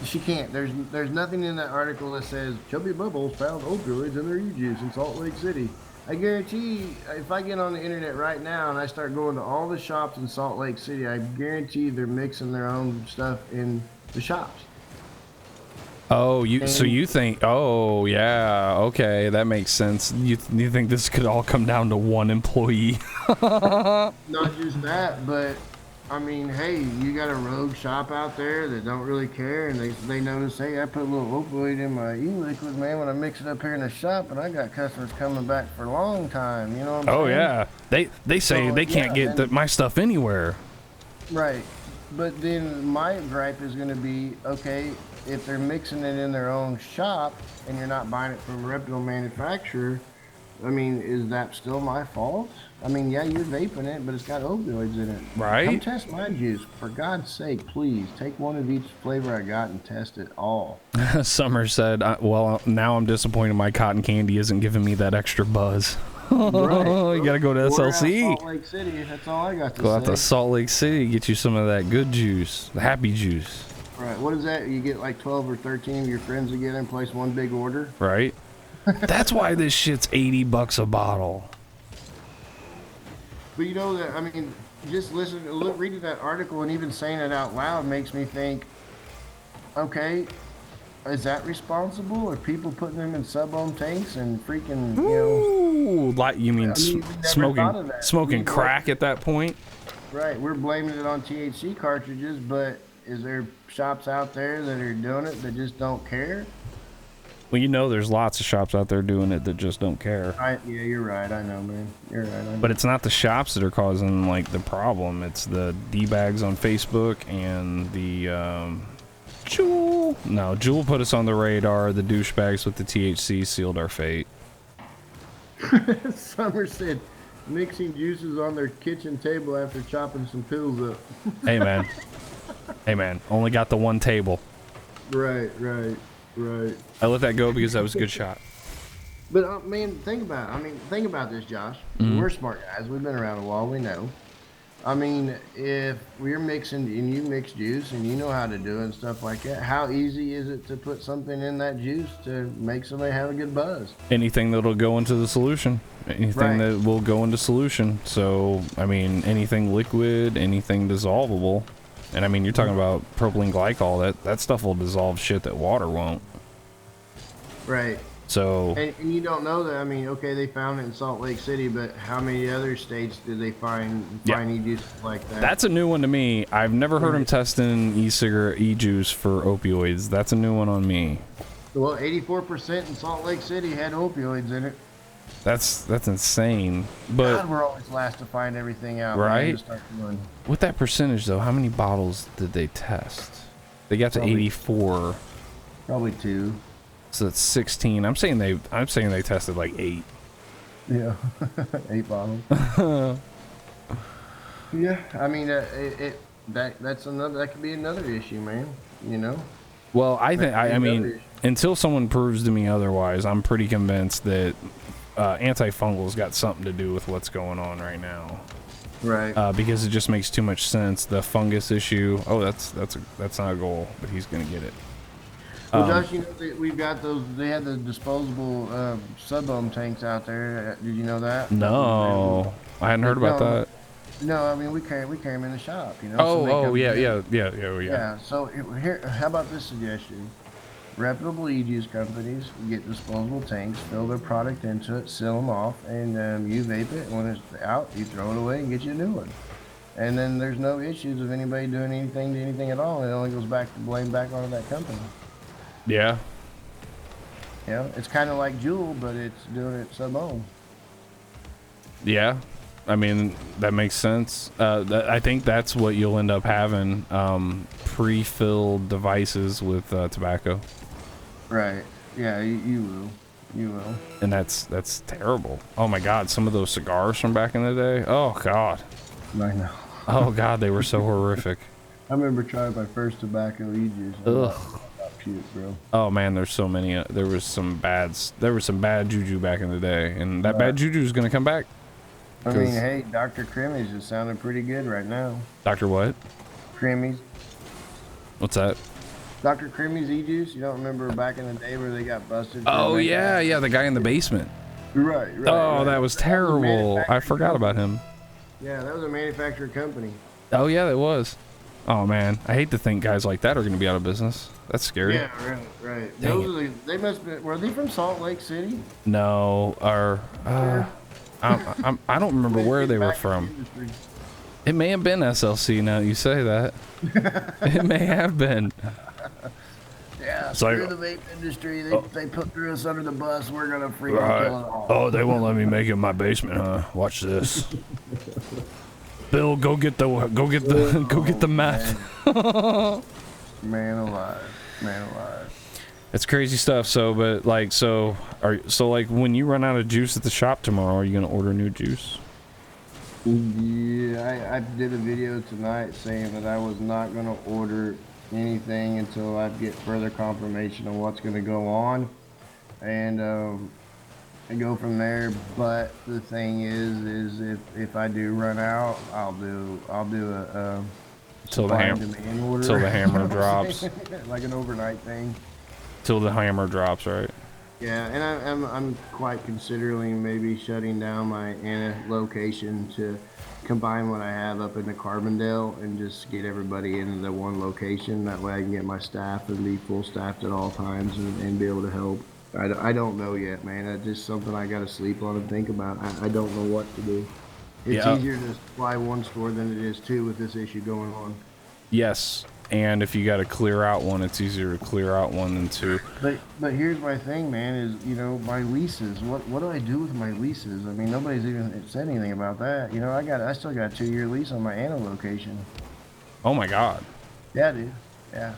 she can't. There's nothing in that article that says Chubby Bubbles found opioids in their e-juice in Salt Lake City. I guarantee if I get on the internet right now and I start going to all the shops in Salt Lake City, I guarantee they're mixing their own stuff in the shops. Oh, so you think? Oh, yeah. Okay, that makes sense. You think this could all come down to one employee? Not just that, but I mean, hey, you got a rogue shop out there that don't really care, and they notice, hey, I put a little opioid in my e-liquid, man, when I mix it up here in the shop, and I got customers coming back for a long time, you know what I'm saying? Yeah. They say they can't get my stuff anywhere. Right. But then my gripe is going to be, okay, if they're mixing it in their own shop, and you're not buying it from a reputable manufacturer, I mean, is that still my fault? I mean, yeah, you're vaping it, but it's got opioids in it. Right. Come test my juice. For God's sake, please. Take one of each flavor I got and test it all. Summer said, well, now I'm disappointed my cotton candy isn't giving me that extra buzz. Right. You got to go to SLC. Salt Lake City. That's all I got to say. Go out to Salt Lake City, get you some of that good juice, the happy juice. Right. What is that? You get like 12 or 13 of your friends together and place one big order? Right. That's why this shit's $80 a bottle. But you know that, I mean, just reading that article and even saying it out loud makes me think, okay, is that responsible? Are people putting them in sub-ohm tanks and freaking, like you mean smoking crack at that point? Right, we're blaming it on THC cartridges, but is there shops out there that are doing it that just don't care? Well, you know there's lots of shops out there doing it that just don't care. Yeah, you're right. I know, man. You're right. I know. But it's not the shops that are causing, like, the problem. It's the D-bags on Facebook and the, Juul. No, Juul put us on the radar. The douchebags with the THC sealed our fate. Summer said mixing juices on their kitchen table after chopping some pills up. Hey, man. Hey, man. Only got the one table. Right. I let that go because that was a good shot. But man, think about this, Josh. Mm-hmm. We're smart guys. We've been around a while. We know. I mean, if we're mixing and you mix juice and you know how to do it and stuff like that, how easy is it to put something in that juice to make somebody have a good buzz? Anything that'll go into the solution. Anything that will go into solution. So, I mean, anything liquid, anything dissolvable. And I mean, you're talking about propylene glycol. That stuff will dissolve shit that water won't. Right. So. And you don't know that. I mean, okay, they found it in Salt Lake City, but how many other states did they find e-juice like that? That's a new one to me. I've never heard them testing e-cig or e-juice for opioids. That's a new one on me. Well, 84% in Salt Lake City had opioids in it. That's insane. But God, we're always last to find everything out. Right? With that percentage, though, how many bottles did they test? They got to 84. Probably 2. So that's 16. I'm saying they tested like 8. Yeah, 8 bottles. Yeah, I mean that could be another issue, man. You know. Well, I mean, until someone proves to me otherwise, I'm pretty convinced that antifungal's got something to do with what's going on right now. Right. Because it just makes too much sense. The fungus issue. Oh, that's not a goal, but he's gonna get it. Well, Josh, you know we've got those. They had the disposable sub-ohm tanks out there. Did you know that? No, I hadn't heard about that. No, I mean we carry them in the shop. You know. Oh, yeah. Yeah. So here, how about this suggestion? Reputable e-juice companies get disposable tanks, fill their product into it, seal them off, and you vape it. And when it's out, you throw it away and get you a new one. And then there's no issues of anybody doing anything to anything at all. And it only goes back to blame back onto that company. Yeah. Yeah, it's kind of like Juul, but it's doing it sub-ohm. Yeah. I mean, that makes sense. I think that's what you'll end up having, pre-filled devices with tobacco. Right. Yeah, you will. You will. And that's terrible. Oh my God, some of those cigars from back in the day. Oh God. I know. Oh God, they were so horrific. I remember trying my first tobacco e-juice. Ugh. Puke, bro. Oh man, there's so many. There was some bad juju back in the day, and that bad juju is gonna come back. I mean, hey, Dr. Crimmy's is sounding pretty good right now. Dr. what? Crimmy's. What's that? Dr. Crimmy's e-juice. You don't remember back in the day where they got busted? Oh yeah, the guy in the basement. Right. Oh, that was terrible. I forgot about him. Yeah, that was a manufacturer company. Oh yeah, it was. Oh man, I hate to think guys like that are going to be out of business. That's scary. Yeah, right. They must be. Were they from Salt Lake City? No, or I don't remember where they were from. It may have been SLC. Now that you say that, it may have been. Yeah, screw the vape industry. They put us under the bus. We're gonna freaking kill it all. Oh, they won't let me make it in my basement, huh? Watch this. Bill, go get the meth. Man alive. It's crazy stuff. So, but like, like when you run out of juice at the shop tomorrow, are you gonna order new juice? Yeah, I did a video tonight saying that I was not gonna order anything until I get further confirmation on what's gonna go on, and go from there. But the thing is if I do run out, I'll do a till the hammer drops, like an overnight thing. Till the hammer drops, right? Yeah, and I'm quite considering maybe shutting down my Anna location to combine what I have up in the Carbondale and just get everybody into the one location. That way I can get my staff and be full staffed at all times and be able to help. I don't know yet, man. That's just something I got to sleep on and think about. I don't know what to do. It's easier to supply one store than it is two with this issue going on. Yes, and if you got to clear out one, it's easier to clear out one than two. But here's my thing, man, is, my leases. What do I do with my leases? I mean, nobody's even said anything about that. I still got a 2-year lease on my Anna location. Oh my God. Yeah, dude. Yeah.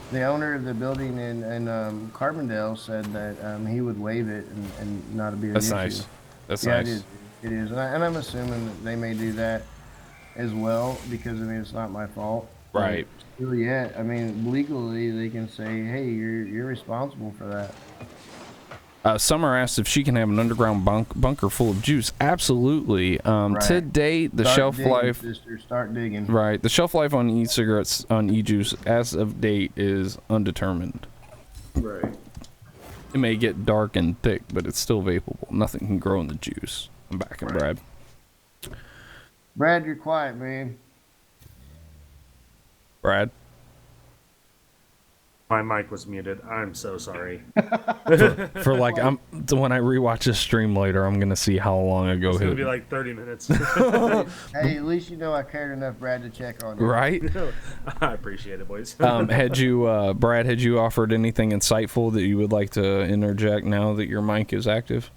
The owner of the building in Carbondale said that he would waive it and not be an issue. Nice. That's nice. It is. And I'm assuming that they may do that as well because, it's not my fault. Right. Still yet, legally they can say, hey, you're responsible for that. Summer asked if she can have an underground bunker full of juice. Absolutely. Right. To date, the shelf life. Sister, start digging. Right. The shelf life on e-cigarettes, on e-juice, as of date, is undetermined. Right. It may get dark and thick, but it's still vapable. Nothing can grow in the juice. I'm back in Brad. Brad, you're quiet, man. Brad? My mic was muted. I'm so sorry. for like, when I rewatch this stream later, I'm gonna see how long ago it's gonna be like 30 minutes. Hey, at least I cared enough, Brad, to check on you. Right? I appreciate it, boys. Had you, Brad, offered anything insightful that you would like to interject now that your mic is active?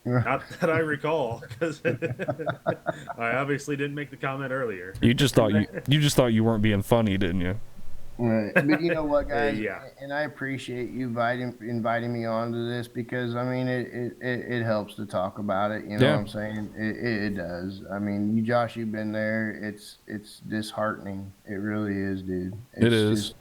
Not that I recall, because I obviously didn't make the comment earlier. You just thought you weren't being funny, didn't you? Right. But you know what, guys? Yeah. And I appreciate you inviting me on to this because, it helps to talk about it. You know what I'm saying? It does. Josh, you've been there. It's disheartening. It really is, dude. It is.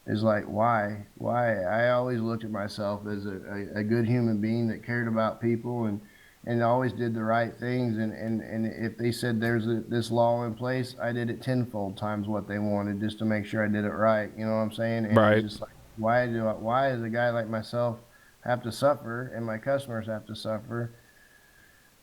It's like, why? I always looked at myself as a good human being that cared about people and and always did the right things. And if they said there's this law in place, I did it tenfold times what they wanted just to make sure I did it right. You know what I'm saying? And Right. it's just like, why does a guy like myself have to suffer and my customers have to suffer?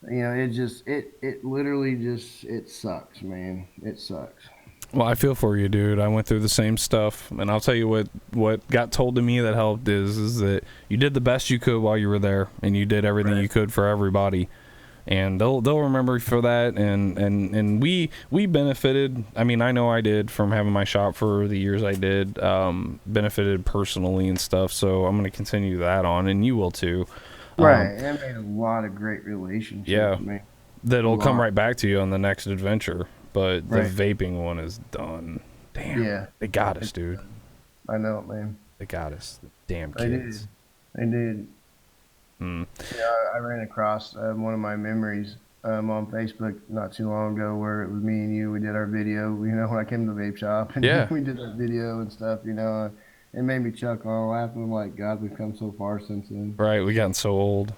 You know, it literally just, it sucks, man. It sucks. Well, I feel for you, dude. I went through the same stuff, and I'll tell you what got told to me that helped is that you did the best you could while you were there, and you did everything you could for everybody, and they'll remember you for that. And we benefited. I mean, I know I did from having my shop for the years I did, benefited personally and stuff. So I'm going to continue that on, and you will too. Right, I made a lot of great relationships. Yeah, that'll come right back to you on the next adventure. But the vaping one is done. Damn. Yeah. They got us, dude. I know it, man. They got us. The damn kids. They did. Yeah, I ran across one of my memories on Facebook not too long ago where it was me and you. We did our video, you know, when I came to the vape shop. And we did that video and stuff, you know. It made me chuckle and laugh. I'm like, God, we've come so far since then. Right. We gotten so old.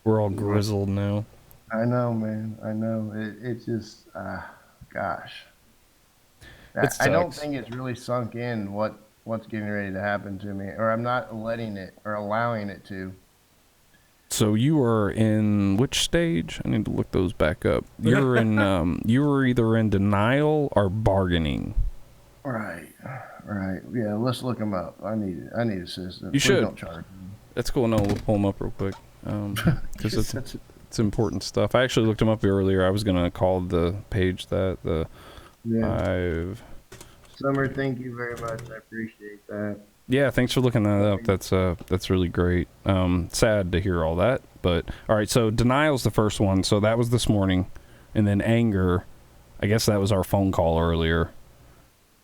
We're all grizzled now. I know, man. I know. It's just, gosh. I don't think it's really sunk in what's getting ready to happen to me, or I'm not letting it or allowing it to. So you were in which stage? I need to look those back up. You're in, you were either in denial or bargaining. Right. Yeah, let's look them up. I need assistance. You should. Don't charge me. That's cool. No, we'll pull them up real quick. Because it's important stuff. I actually looked them up earlier. I was gonna call the page that I've. Summer, thank you very much. I appreciate that. Yeah, thanks for looking that up. That's really great. Sad to hear all that, but all right. So denial's the first one. So that was this morning, and then anger. I guess that was our phone call earlier.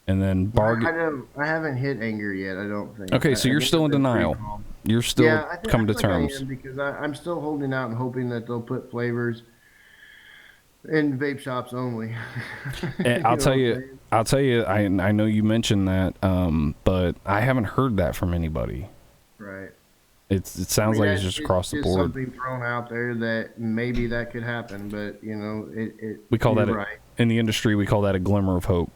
And then bargain. I haven't hit anger yet. I don't think. Okay, so you're still in denial. You're still coming to terms. I am because I'm still holding out and hoping that they'll put flavors in vape shops only. And I'll tell you. I know you mentioned that, but I haven't heard that from anybody. Right. It sounds like it's just across the board. Something thrown out there that maybe that could happen, but you know, we call that in the industry. We call that a glimmer of hope.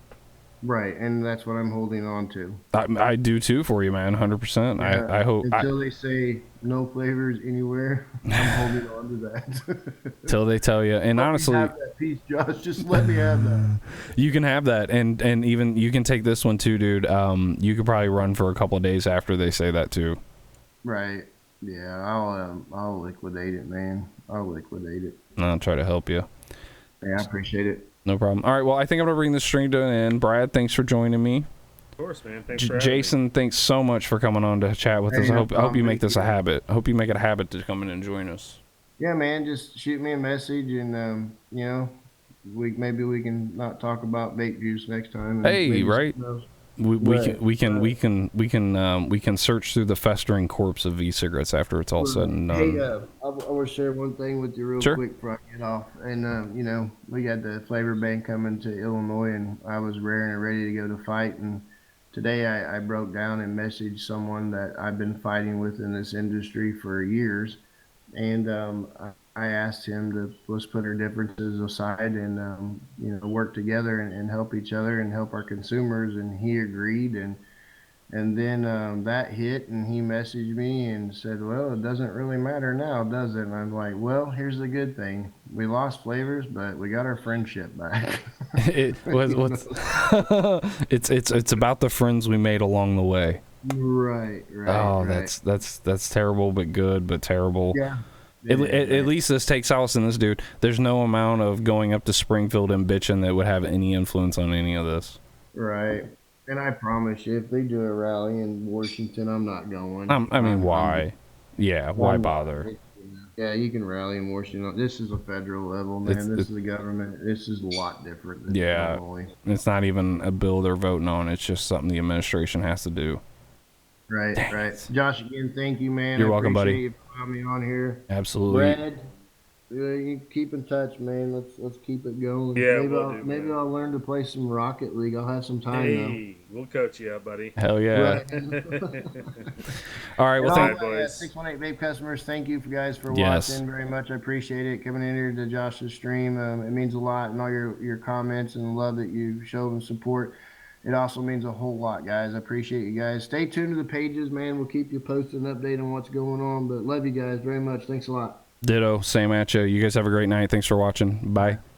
Right, and that's what I'm holding on to. I do too for you, man. 100%. Yeah, I hope until they say no flavors anywhere, I'm holding on to that. Till they tell you, and honestly, have that piece, Josh. Just let me have that. You can have that, and even you can take this one too, dude. You could probably run for a couple of days after they say that too. Right. Yeah, I'll liquidate it, man. I'll liquidate it. I'll try to help you. Yeah, I appreciate it. No problem. All right, well, I think I'm going to bring this stream to an end. Brad, thanks for joining me. Of course, man. Thanks for having Jason, me. Thanks so much for coming on to chat with us. I hope you make this a habit. I hope you make it a habit to come in and join us. Yeah, man, just shoot me a message, and, you know, maybe we can not talk about vape juice next time. Hey, right? We can search through the festering corpse of e-cigarettes after it's all said and done. Hey, I want to share one thing with you real quick before I get off. And you know, we got the flavor ban coming to Illinois, and I was raring and ready to go to fight. And today I broke down and messaged someone that I've been fighting with in this industry for years, and I asked him to let's put our differences aside and you know, work together and help each other and help our consumers, and he agreed. And then that hit, and he messaged me and said, well, it doesn't really matter now, does it? And I'm like, well, here's the good thing. We lost flavors, but we got our friendship back. It's about the friends we made along the way. Right. Oh, right. That's terrible, but good, but terrible. Yeah. At least this takes solace in this, dude. There's no amount of going up to Springfield and bitching that would have any influence on any of this. Right. And I promise you, if they do a rally in Washington, I'm not going. I mean, why? Yeah, why bother? Yeah, you can rally in Washington. This is a federal level, man. This is the government. This is a lot different than Illinois. It's not even a bill they're voting on. It's just something the administration has to do. Right. Josh, again, thank you, man. You're welcome, buddy. You for having me on here. Absolutely. Brad, You keep in touch, man. Let's keep it going. Yeah, maybe I'll learn to play some Rocket League. I'll have some time though. Hey, we'll coach you up, buddy. Hell yeah! Right. All right, well, thank boys. 618 Vape customers, thank you guys for watching very much. I appreciate it. Coming in here to Josh's stream, it means a lot, and all your comments and the love that you show and support. It also means a whole lot, guys. I appreciate you guys. Stay tuned to the pages, man. We'll keep you posted and update on what's going on. But love you guys very much. Thanks a lot. Ditto. Same at you. You guys have a great night. Thanks for watching. Bye.